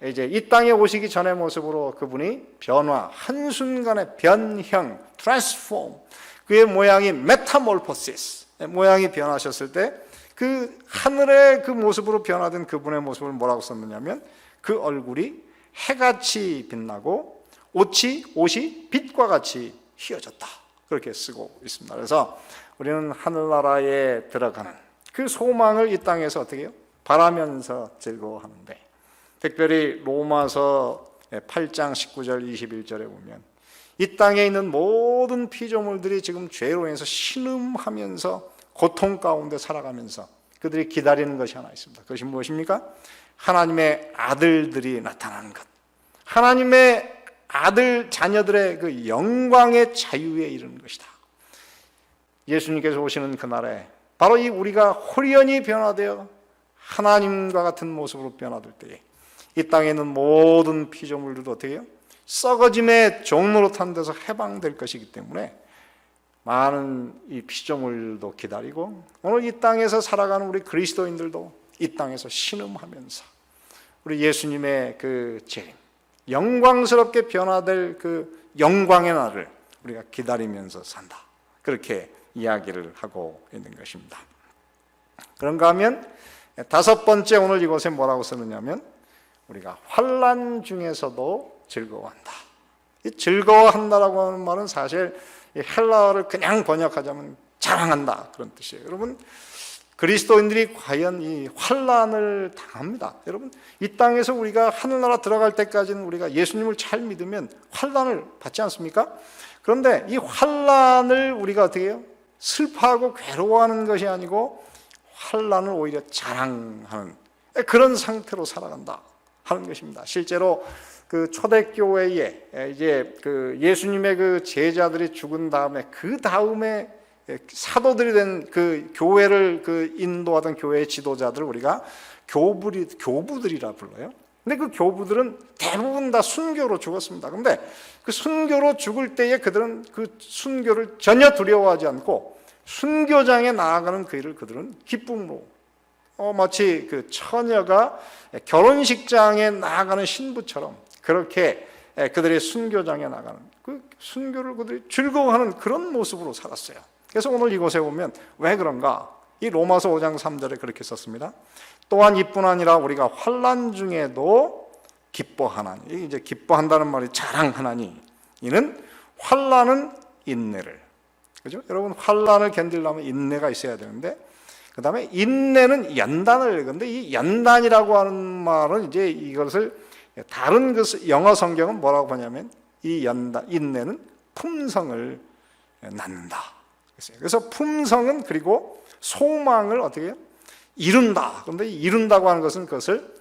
이제 이 땅에 오시기 전의 모습으로 그분이 변화, 한순간의 변형, 트랜스폼, 그의 모양이 메타몰포시스, 모양이 변하셨을 때 그 하늘의 그 모습으로 변화된 그분의 모습을 뭐라고 썼느냐면 그 얼굴이 해같이 빛나고 옷이 빛과 같이 휘어졌다. 그렇게 쓰고 있습니다. 그래서 우리는 하늘나라에 들어가는 그 소망을 이 땅에서 어떻게 해요? 바라면서 즐거워하는데 특별히 로마서 8장 19절 21절에 보면 이 땅에 있는 모든 피조물들이 지금 죄로 인해서 신음하면서 고통 가운데 살아가면서 그들이 기다리는 것이 하나 있습니다. 그것이 무엇입니까? 하나님의 아들들이 나타나는 것. 하나님의 아들 자녀들의 그 영광의 자유에 이르는 것이다. 예수님께서 오시는 그날에 바로 이 우리가 홀연히 변화되어 하나님과 같은 모습으로 변화될 때에 이 땅에 있는 모든 피조물들도 어떻게 해요? 썩어짐의 종로로 탄 데서 해방될 것이기 때문에 많은 이 피조물도 기다리고 오늘 이 땅에서 살아가는 우리 그리스도인들도 이 땅에서 신음하면서 우리 예수님의 그 재림, 영광스럽게 변화될 그 영광의 날을 우리가 기다리면서 산다. 그렇게 이야기를 하고 있는 것입니다. 그런가 하면 다섯 번째 오늘 이곳에 뭐라고 쓰느냐면 우리가 환난 중에서도 즐거워한다. 이 즐거워한다라고 하는 말은 사실 이 헬라어를 그냥 번역하자면 자랑한다 그런 뜻이에요. 여러분, 그리스도인들이 과연 이 환난을 당합니다. 여러분, 이 땅에서 우리가 하늘나라 들어갈 때까지는 우리가 예수님을 잘 믿으면 환난을 받지 않습니까? 그런데 이 환난을 우리가 어떻게 해요? 슬퍼하고 괴로워하는 것이 아니고 환난을 오히려 자랑하는 그런 상태로 살아간다 하는 것입니다. 실제로 그 초대교회에 이제 그 예수님의 그 제자들이 죽은 다음에 그 다음에 사도들이 된 그 교회를 그 인도하던 교회의 지도자들을 우리가 교부들이라 불러요. 근데 그 교부들은 대부분 다 순교로 죽었습니다. 근데 그 순교로 죽을 때에 그들은 그 순교를 전혀 두려워하지 않고 순교장에 나아가는 그 일을 그들은 기쁨으로 마치 그 처녀가 결혼식장에 나아가는 신부처럼 그렇게 그들의 순교장에 나가는 그 순교를 그들이 즐거워하는 그런 모습으로 살았어요. 그래서 오늘 이곳에 보면 왜 그런가? 이 로마서 5장 3절에 그렇게 썼습니다. 또한 이뿐 아니라 우리가 환난 중에도 기뻐하나니, 이제 기뻐한다는 말이 자랑하나니, 이는 환난은 인내를, 그죠? 여러분, 환난을 견디려면 인내가 있어야 되는데, 그 다음에 인내는 연단을, 근데 이 연단이라고 하는 말은 이제 이것을 다른 영어 성경은 뭐라고 하냐면 이 인내는 품성을 낳는다. 그래서 품성은 그리고 소망을 어떻게 해요? 이룬다. 그런데 이룬다고 하는 것은 그것을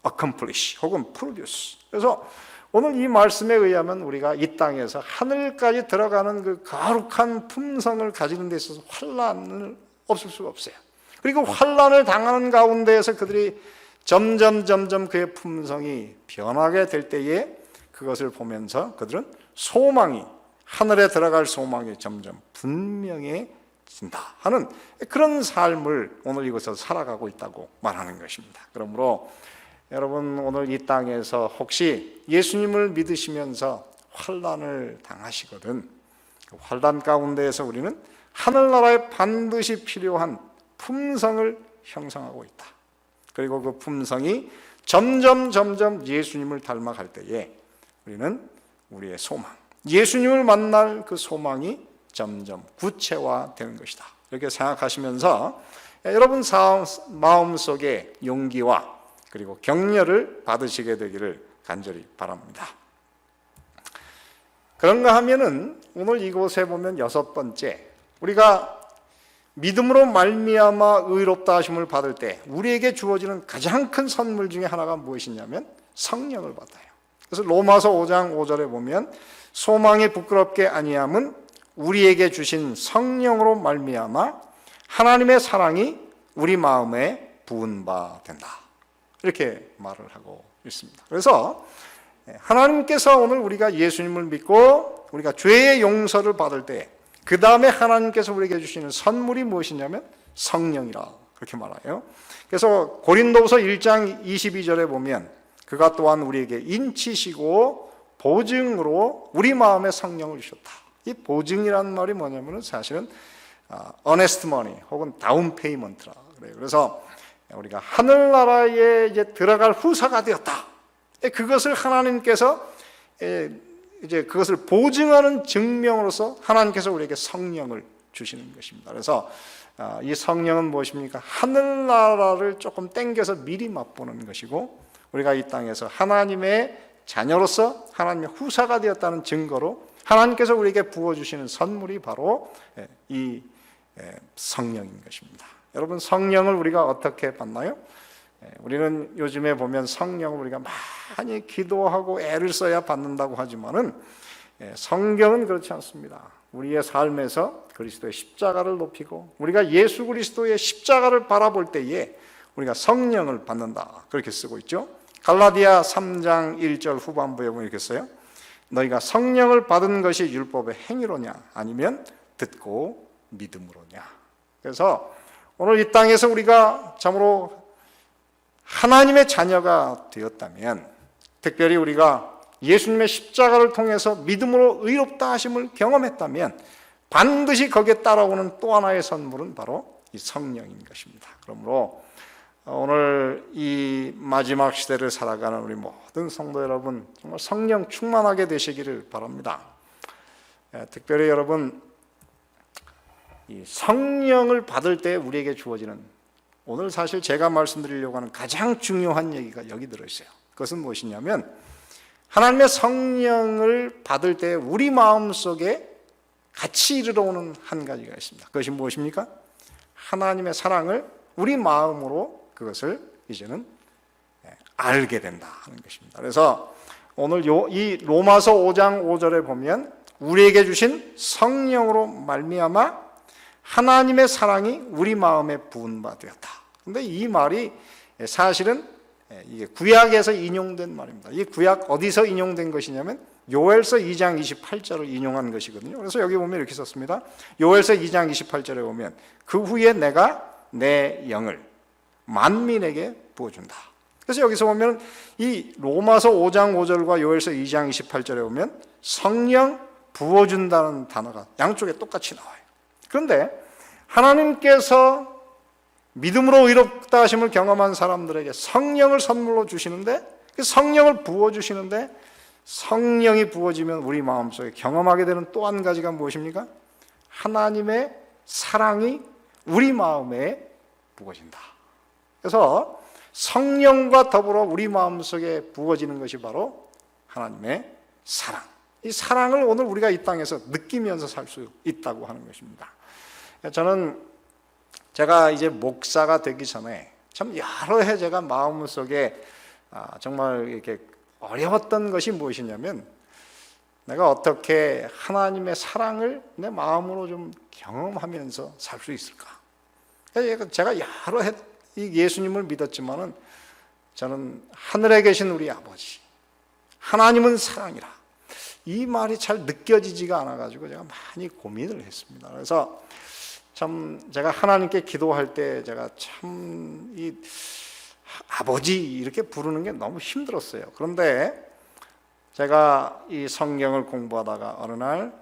accomplish 혹은 produce. 그래서 오늘 이 말씀에 의하면 우리가 이 땅에서 하늘까지 들어가는 그 거룩한 품성을 가지는 데 있어서 환난은 없을 수가 없어요. 그리고 환난을 당하는 가운데에서 그들이 점점 그의 품성이 변하게 될 때에 그것을 보면서 그들은 소망이, 하늘에 들어갈 소망이 점점 분명해진다 하는 그런 삶을 오늘 이곳에서 살아가고 있다고 말하는 것입니다. 그러므로 여러분, 오늘 이 땅에서 혹시 예수님을 믿으시면서 환난을 당하시거든, 그 환난 가운데에서 우리는 하늘나라에 반드시 필요한 품성을 형성하고 있다. 그리고 그 품성이 점점 예수님을 닮아갈 때에 우리는 우리의 소망, 예수님을 만날 그 소망이 점점 구체화되는 것이다. 이렇게 생각하시면서 여러분 마음속에 용기와 그리고 격려를 받으시게 되기를 간절히 바랍니다. 그런가 하면은 오늘 이곳에 보면 6번째, 우리가 믿음으로 말미암아 의롭다 하심을 받을 때 우리에게 주어지는 가장 큰 선물 중에 하나가 무엇이냐면 성령을 받아요. 그래서 로마서 5장 5절에 보면 소망이 부끄럽게 아니함은 우리에게 주신 성령으로 말미암아 하나님의 사랑이 우리 마음에 부은 바 된다. 이렇게 말을 하고 있습니다. 그래서 하나님께서 오늘 우리가 예수님을 믿고 우리가 죄의 용서를 받을 때 그 다음에 하나님께서 우리에게 주시는 선물이 무엇이냐면 성령이라 그렇게 말해요. 그래서 고린도후서 1장 22절에 보면 그가 또한 우리에게 인치시고 보증으로 우리 마음에 성령을 주셨다. 이 보증이라는 말이 뭐냐면 사실은 earnest money 혹은 다운 페이먼트라 그래요. 그래서 우리가 하늘나라에 이제 들어갈 후사가 되었다. 그것을 하나님께서 이제 그것을 보증하는 증명으로서 하나님께서 우리에게 성령을 주시는 것입니다. 그래서 이 성령은 무엇입니까? 하늘나라를 조금 땡겨서 미리 맛보는 것이고 우리가 이 땅에서 하나님의 자녀로서 하나님의 후사가 되었다는 증거로 하나님께서 우리에게 부어주시는 선물이 바로 이 성령인 것입니다. 여러분, 성령을 우리가 어떻게 받나요? 우리는 요즘에 보면 성령을 우리가 많이 기도하고 애를 써야 받는다고 하지만은 성경은 그렇지 않습니다. 우리의 삶에서 그리스도의 십자가를 높이고 우리가 예수 그리스도의 십자가를 바라볼 때에 우리가 성령을 받는다 그렇게 쓰고 있죠. 갈라디아 3장 1절 후반부에 보면 이렇게 써요. 너희가 성령을 받은 것이 율법의 행위로냐 아니면 듣고 믿음으로냐. 그래서 오늘 이 땅에서 우리가 참으로 하나님의 자녀가 되었다면, 특별히 우리가 예수님의 십자가를 통해서 믿음으로 의롭다 하심을 경험했다면 반드시 거기에 따라오는 또 하나의 선물은 바로 이 성령인 것입니다. 그러므로 오늘 이 마지막 시대를 살아가는 우리 모든 성도 여러분, 정말 성령 충만하게 되시기를 바랍니다. 특별히 여러분, 이 성령을 받을 때 우리에게 주어지는, 오늘 사실 제가 말씀드리려고 하는 가장 중요한 얘기가 여기 들어있어요. 그것은 무엇이냐면, 하나님의 성령을 받을 때 우리 마음속에 같이 이르러오는 한 가지가 있습니다. 그것이 무엇입니까? 하나님의 사랑을 우리 마음으로 그것을 이제는 알게 된다 하는 것입니다. 그래서 오늘 이 로마서 5장 5절에 보면 우리에게 주신 성령으로 말미암아 하나님의 사랑이 우리 마음에 부은 바 되었다. 그런데 이 말이 사실은 이게 구약에서 인용된 말입니다. 이 구약 어디서 인용된 것이냐면 요엘서 2장 28절을 인용한 것이거든요. 그래서 여기 보면 이렇게 썼습니다. 요엘서 2장 28절에 보면 그 후에 내가 내 영을 만민에게 부어준다. 그래서 여기서 보면 이 로마서 5장 5절과 요엘서 2장 28절에 보면 성령 부어준다는 단어가 양쪽에 똑같이 나와요. 그런데 하나님께서 믿음으로 의롭다 하심을 경험한 사람들에게 성령을 선물로 주시는데, 그 성령을 부어주시는데, 성령이 부어지면 우리 마음속에 경험하게 되는 또 한 가지가 무엇입니까? 하나님의 사랑이 우리 마음에 부어진다. 그래서 성령과 더불어 우리 마음속에 부어지는 것이 바로 하나님의 사랑. 이 사랑을 오늘 우리가 이 땅에서 느끼면서 살 수 있다고 하는 것입니다. 저는 제가 이제 목사가 되기 전에 참 여러 해 제가 마음속에 정말 이렇게 어려웠던 것이 무엇이냐면, 내가 어떻게 하나님의 사랑을 내 마음으로 좀 경험하면서 살 수 있을까? 제가 여러 해 예수님을 믿었지만은 저는 하늘에 계신 우리 아버지, 하나님은 사랑이라, 이 말이 잘 느껴지지가 않아가지고 제가 많이 고민을 했습니다. 그래서 참 제가 하나님께 기도할 때 제가 참 이 아버지 이렇게 부르는 게 너무 힘들었어요. 그런데 제가 이 성경을 공부하다가 어느 날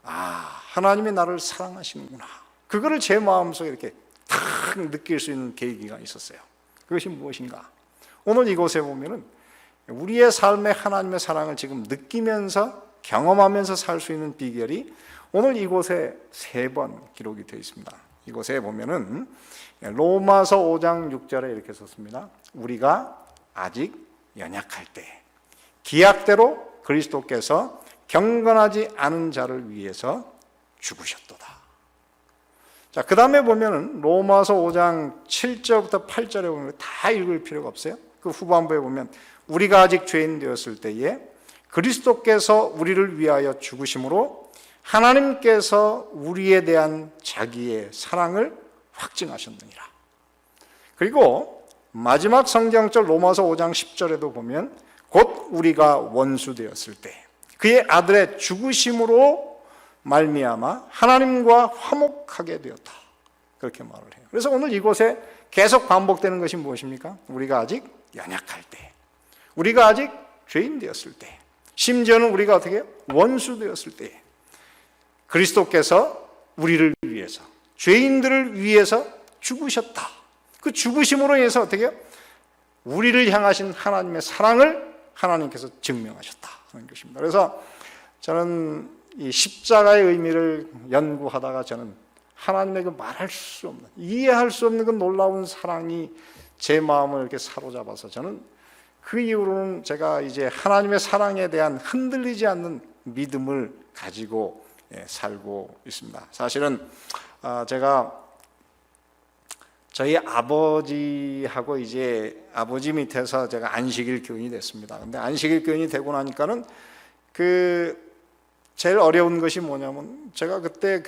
하나님이 나를 사랑하시는구나, 그거를 제 마음속에 이렇게 탁 느낄 수 있는 계기가 있었어요. 그것이 무엇인가? 오늘 이곳에 보면은 우리의 삶에 하나님의 사랑을 지금 느끼면서 경험하면서 살 수 있는 비결이 오늘 이곳에 3번 기록이 되어 있습니다. 이곳에 보면은 로마서 5장 6절에 이렇게 썼습니다. 우리가 아직 연약할 때 기약대로 그리스도께서 경건하지 않은 자를 위해서 죽으셨도다. 자, 그 다음에 보면은 로마서 5장 7절부터 8절에 보면 다 읽을 필요가 없어요. 그 후반부에 보면 우리가 아직 죄인 되었을 때에 그리스도께서 우리를 위하여 죽으심으로 하나님께서 우리에 대한 자기의 사랑을 확증하셨느니라. 그리고 마지막 성경절 로마서 5장 10절에도 보면 곧 우리가 원수 되었을 때 그의 아들의 죽으심으로 말미암아 하나님과 화목하게 되었다. 그렇게 말을 해요. 그래서 오늘 이곳에 계속 반복되는 것이 무엇입니까? 우리가 아직 연약할 때, 우리가 아직 죄인 되었을 때, 심지어는 우리가 어떻게 해요? 원수 되었을 때 그리스도께서 우리를 위해서, 죄인들을 위해서 죽으셨다. 그 죽으심으로 인해서 어떻게 해요? 우리를 향하신 하나님의 사랑을 하나님께서 증명하셨다 하는 것입니다. 그래서 저는 이 십자가의 의미를 연구하다가 저는 하나님의 그 말할 수 없는, 이해할 수 없는 그 놀라운 사랑이 제 마음을 이렇게 사로잡아서 저는 그 이후로는 제가 이제 하나님의 사랑에 대한 흔들리지 않는 믿음을 가지고 살고 있습니다. 사실은 제가 저희 아버지하고 이제 아버지 밑에서 제가 안식일 교인이 됐습니다. 근데 안식일 교인이 되고 나니까는 제일 어려운 것이 뭐냐면 제가 그때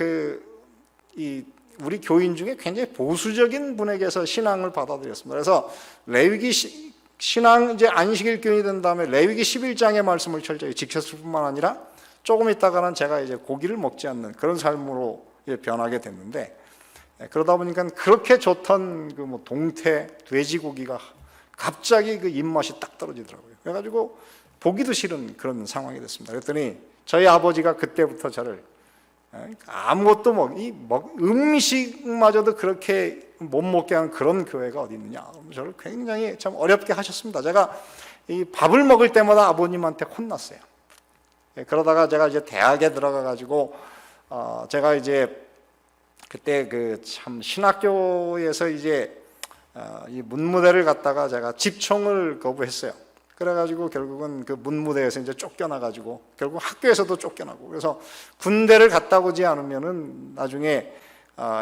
우리 교인 중에 굉장히 보수적인 분에게서 신앙을 받아들였습니다. 그래서 레위기 신앙 이제 안식일 교인이 된 다음에 레위기 11장의 말씀을 철저히 지켰을 뿐만 아니라 조금 있다가는 제가 이제 고기를 먹지 않는 그런 삶으로 변하게 됐는데, 그러다 보니까 그렇게 좋던 그 동태 돼지고기가 갑자기 그 입맛이 딱 떨어지더라고요. 그래가지고 보기도 싫은 그런 상황이 됐습니다. 그랬더니 저희 아버지가 그때부터 저를 아무것도 음식마저도 그렇게 못 먹게 하는 그런 교회가 어디 있느냐. 저를 굉장히 참 어렵게 하셨습니다. 제가 이 밥을 먹을 때마다 아버님한테 혼났어요. 그러다가 제가 이제 대학에 들어가 가지고 제가 이제 그때 그 참 신학교에서 이제 이 문무대를 갔다가 제가 집총을 거부했어요. 그래가지고 결국은 그 문무대에서 이제 쫓겨나가지고 결국 학교에서도 쫓겨나고, 그래서 군대를 갔다 오지 않으면은 나중에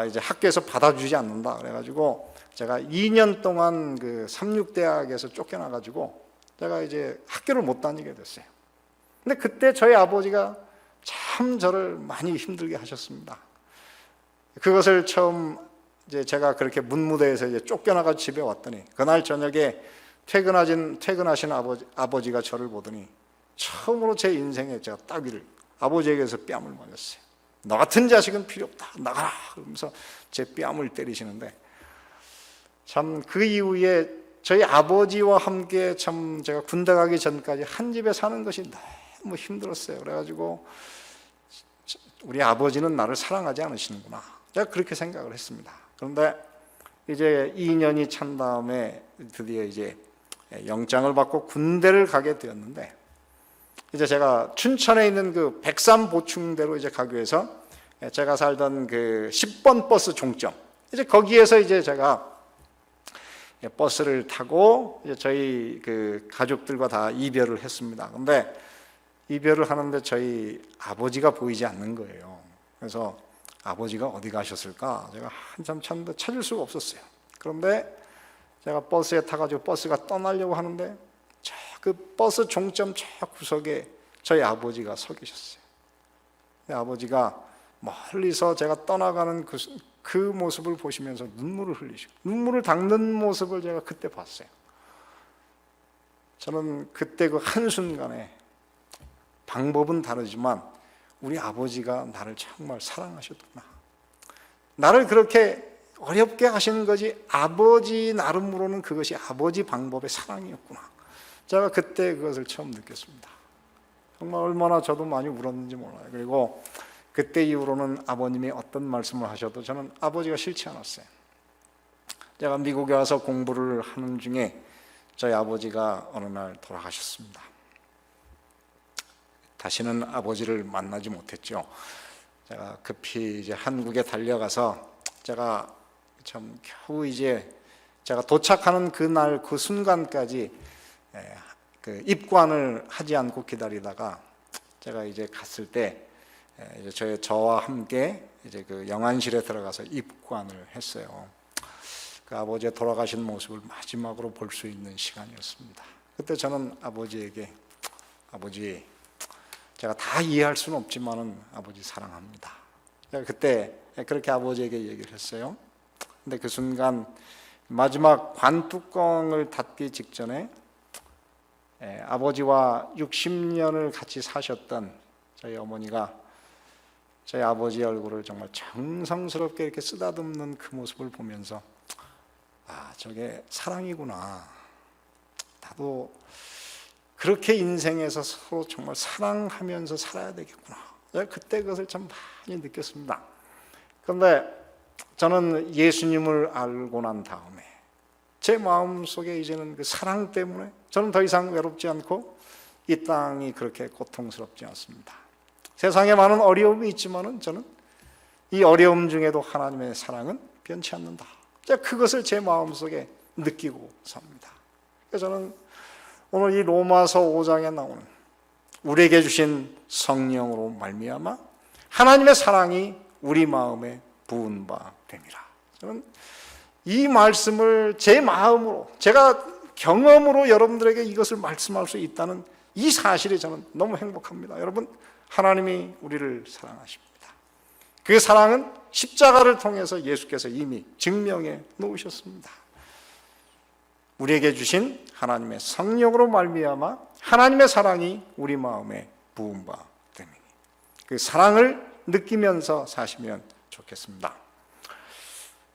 이제 학교에서 받아주지 않는다. 그래가지고 제가 2년 동안 그 삼육대학에서 쫓겨나가지고 제가 이제 학교를 못 다니게 됐어요. 근데 그때 저희 아버지가 참 저를 많이 힘들게 하셨습니다. 그것을 처음 이제 제가 그렇게 문무대에서 이제 쫓겨나가 집에 왔더니 그날 저녁에 퇴근하신 아버지가 저를 보더니 처음으로 제 인생에 제가 따귀를 아버지에게서 뺨을 맞았어요. 너 같은 자식은 필요 없다, 나가라, 그러면서 제 뺨을 때리시는데, 참 그 이후에 저희 아버지와 함께 참 제가 군대 가기 전까지 한 집에 사는 것이 너무 힘들었어요. 그래가지고 우리 아버지는 나를 사랑하지 않으시는구나, 제가 그렇게 생각을 했습니다. 그런데 이제 2년이 찬 다음에 드디어 이제 영장을 받고 군대를 가게 되었는데, 이제 제가 춘천에 있는 그 백산 보충대로 이제 가기 위해서 제가 살던 그 10번 버스 종점, 이제 거기에서 이제 제가 버스를 타고 이제 저희 그 가족들과 다 이별을 했습니다. 근데 이별을 하는데 저희 아버지가 보이지 않는 거예요. 그래서 아버지가 어디 가셨을까 제가 한참 찾는데 찾을 수가 없었어요. 그런데 제가 버스에 타가지고 버스가 떠나려고 하는데 그 버스 종점 저 구석에 저희 아버지가 서 계셨어요. 아버지가 멀리서 제가 떠나가는 그 모습을 보시면서 눈물을 흘리시고 눈물을 닦는 모습을 제가 그때 봤어요. 저는 그때 그 한순간에 방법은 다르지만 우리 아버지가 나를 정말 사랑하셨구나, 나를 그렇게 어렵게 하시는 것이 아버지 나름으로는 그것이 아버지 방법의 사랑이었구나, 제가 그때 그것을 처음 느꼈습니다. 정말 얼마나 저도 많이 울었는지 몰라요. 그리고 그때 이후로는 아버님이 어떤 말씀을 하셔도 저는 아버지가 싫지 않았어요. 제가 미국에 와서 공부를 하는 중에 저희 아버지가 어느 날 돌아가셨습니다. 다시는 아버지를 만나지 못했죠. 제가 급히 이제 한국에 달려가서 제가 참 겨우 이제 제가 도착하는 그날 그 순간까지 그 입관을 하지 않고 기다리다가 제가 이제 갔을 때 이제 저와 함께 이제 그 영안실에 들어가서 입관을 했어요. 그 아버지의 돌아가신 모습을 마지막으로 볼 수 있는 시간이었습니다. 그때 저는 아버지에게, 아버지, 제가 다 이해할 수는 없지만은 아버지 사랑합니다, 제가 그때 그렇게 아버지에게 얘기를 했어요. 근데 그 순간 마지막 관뚜껑을 닫기 직전에 아버지와 60년을 같이 사셨던 저희 어머니가 저희 아버지 얼굴을 정말 정성스럽게 이렇게 쓰다듬는 그 모습을 보면서 아, 저게 사랑이구나, 나도 그렇게 인생에서 서로 정말 사랑하면서 살아야 되겠구나, 제가 그때 그것을 참 많이 느꼈습니다. 그런데 저는 예수님을 알고 난 다음에 제 마음속에 이제는 그 사랑 때문에 저는 더 이상 외롭지 않고 이 땅이 그렇게 고통스럽지 않습니다. 세상에 많은 어려움이 있지만은 저는 이 어려움 중에도 하나님의 사랑은 변치 않는다, 제가 그것을 제 마음속에 느끼고 삽니다. 그래서 저는 오늘 이 로마서 5장에 나오는 우리에게 주신 성령으로 말미암아 하나님의 사랑이 우리 마음에 부은 바 됨이라, 저는 이 말씀을 제 마음으로, 제가 경험으로 여러분들에게 이것을 말씀할 수 있다는 이 사실이 저는 너무 행복합니다. 여러분, 하나님이 우리를 사랑하십니다. 그 사랑은 십자가를 통해서 예수께서 이미 증명해 놓으셨습니다. 우리에게 주신 하나님의 성령으로 말미암아 하나님의 사랑이 우리 마음에 부은 바 됨이니 그 사랑을 느끼면서 사시면 좋겠습니다.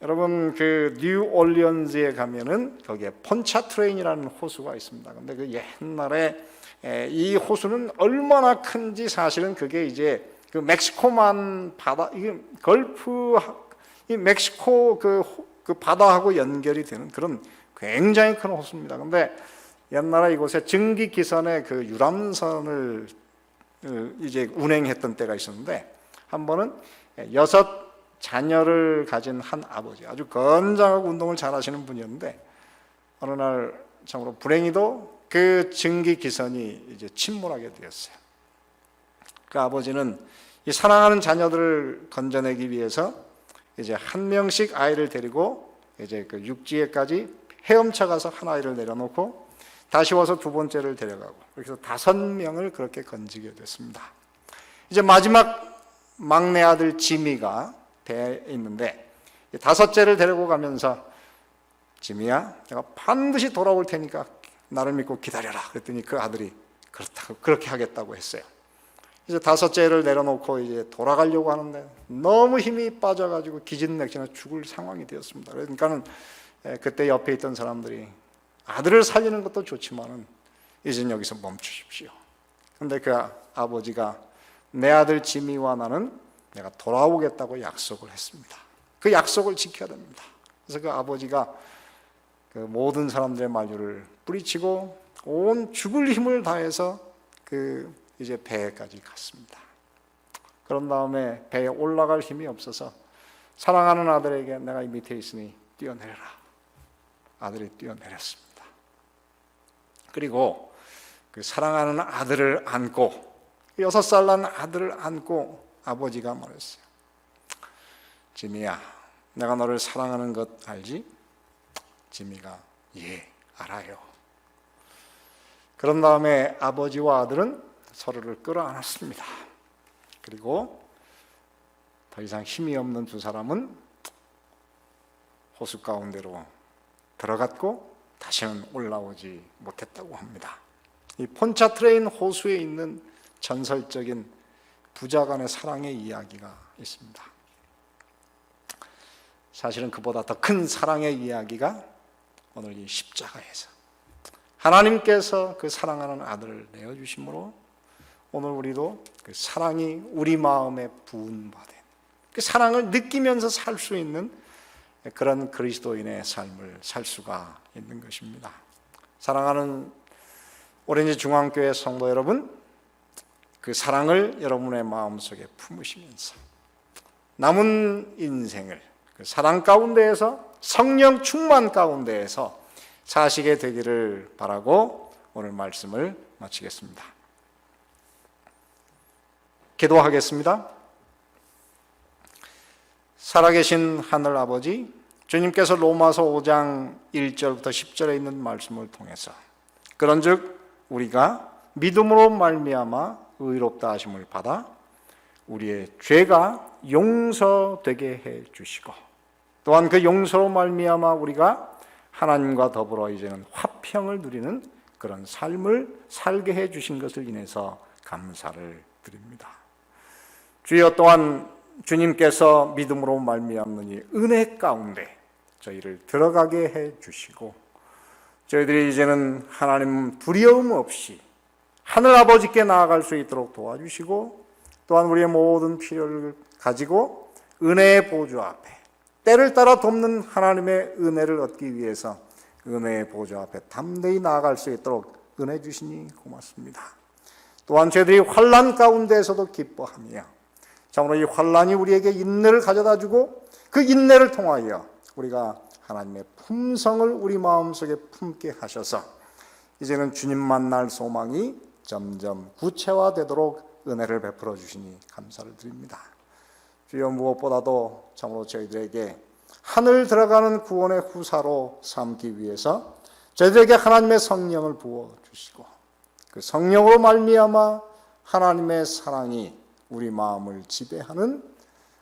여러분, 그 뉴올리언즈에 가면은 거기에 폰차트레인이라는 호수가 있습니다. 근데 그 옛날에 이 호수는 얼마나 큰지 사실은 그게 이제 그 멕시코만 바다, 이게 걸프, 이 멕시코 그 그 바다하고 연결이 되는 그런 굉장히 큰 호수입니다. 근데 옛날에 이곳에 증기기선의 그 유람선을 이제 운행했던 때가 있었는데, 한 번은 6 자녀를 가진 한 아버지, 아주 건장하고 운동을 잘하시는 분이었는데, 어느 날 참으로 불행히도 그 증기기선이 이제 침몰하게 되었어요. 그 아버지는 이 사랑하는 자녀들을 건져내기 위해서 이제 한 명씩 아이를 데리고 이제 그 육지에까지 헤엄쳐 가서 한 아이를 내려놓고 다시 와서 두 번째를 데려가고, 그래서 5명을 그렇게 건지게 됐습니다. 이제 마지막 막내 아들 지미가 배에 있는데, 5째를 데리고 가면서 지미야, 내가 반드시 돌아올 테니까 나를 믿고 기다려라. 그랬더니 그 아들이 그렇다고, 그렇게 하겠다고 했어요. 이제 5째를 내려놓고 이제 돌아가려고 하는데 너무 힘이 빠져가지고 기진맥진해 죽을 상황이 되었습니다. 그러니까는 그때 옆에 있던 사람들이 아들을 살리는 것도 좋지만은 이제 여기서 멈추십시오. 근데 그 아버지가 내 아들 지미와 나는 내가 돌아오겠다고 약속을 했습니다. 그 약속을 지켜야 됩니다. 그래서 그 아버지가 그 모든 사람들의 만류를 뿌리치고 온 죽을 힘을 다해서 그 이제 배에까지 갔습니다. 그런 다음에 배에 올라갈 힘이 없어서 사랑하는 아들에게 내가 이 밑에 있으니 뛰어내려라. 아들이 뛰어내렸습니다. 그리고 그 사랑하는 아들을 안고, 6살 난 아들을 안고 아버지가 말했어요. 지미야, 내가 너를 사랑하는 것 알지? 지미가 예, 알아요. 그런 다음에 아버지와 아들은 서로를 끌어안았습니다. 그리고 더 이상 힘이 없는 두 사람은 호수 가운데로 들어갔고 다시는 올라오지 못했다고 합니다. 이 폰차트레인 호수에 있는 전설적인 부자 간의 사랑의 이야기가 있습니다. 사실은 그보다 더 큰 사랑의 이야기가 오늘 이 십자가에서 하나님께서 그 사랑하는 아들을 내어주심으로 오늘 우리도 그 사랑이 우리 마음에 부은바된 그 사랑을 느끼면서 살 수 있는 그런 그리스도인의 삶을 살 수가 있는 것입니다. 사랑하는 오렌지 중앙교회 성도 여러분, 그 사랑을 여러분의 마음속에 품으시면서 남은 인생을 그 사랑 가운데에서, 성령 충만 가운데에서 사시게 되기를 바라고 오늘 말씀을 마치겠습니다. 기도하겠습니다. 살아계신 하늘 아버지, 주님께서 로마서 5장 1절부터 10절에 있는 말씀을 통해서 그런즉 우리가 믿음으로 말미암아 의롭다 하심을 받아 우리의 죄가 용서되게 해 주시고, 또한 그 용서로 말미암아 우리가 하나님과 더불어 이제는 화평을 누리는 그런 삶을 살게 해 주신 것을 인해서 감사를 드립니다. 주여, 또한 주님께서 믿음으로 말미암는 이 은혜 가운데 저희를 들어가게 해 주시고, 저희들이 이제는 하나님 두려움 없이 하늘 아버지께 나아갈 수 있도록 도와주시고, 또한 우리의 모든 필요를 가지고 은혜의 보좌 앞에 때를 따라 돕는 하나님의 은혜를 얻기 위해서 은혜의 보좌 앞에 담대히 나아갈 수 있도록 은혜 주시니 고맙습니다. 또한 저희들이 환난 가운데에서도 기뻐하며 참으로 이 환난이 우리에게 인내를 가져다 주고 그 인내를 통하여 우리가 하나님의 품성을 우리 마음속에 품게 하셔서 이제는 주님 만날 소망이 점점 구체화되도록 은혜를 베풀어 주시니 감사를 드립니다. 주여, 무엇보다도 참으로 저희들에게 하늘 들어가는 구원의 후사로 삼기 위해서 저희들에게 하나님의 성령을 부어주시고 그 성령으로 말미암아 하나님의 사랑이 우리 마음을 지배하는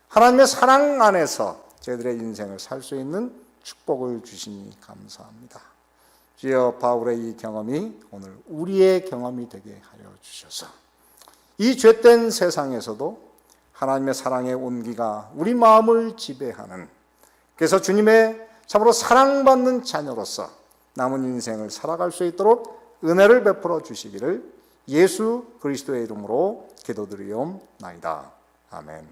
하나님의 사랑 안에서 저희들의 인생을 살 수 있는 축복을 주시니 감사합니다. 주여, 바울의 이 경험이 오늘 우리의 경험이 되게 하여 주셔서 이 죄된 세상에서도 하나님의 사랑의 온기가 우리 마음을 지배하는, 그래서 주님의 참으로 사랑받는 자녀로서 남은 인생을 살아갈 수 있도록 은혜를 베풀어 주시기를 예수 그리스도의 이름으로 기도드리옵나이다. 아멘.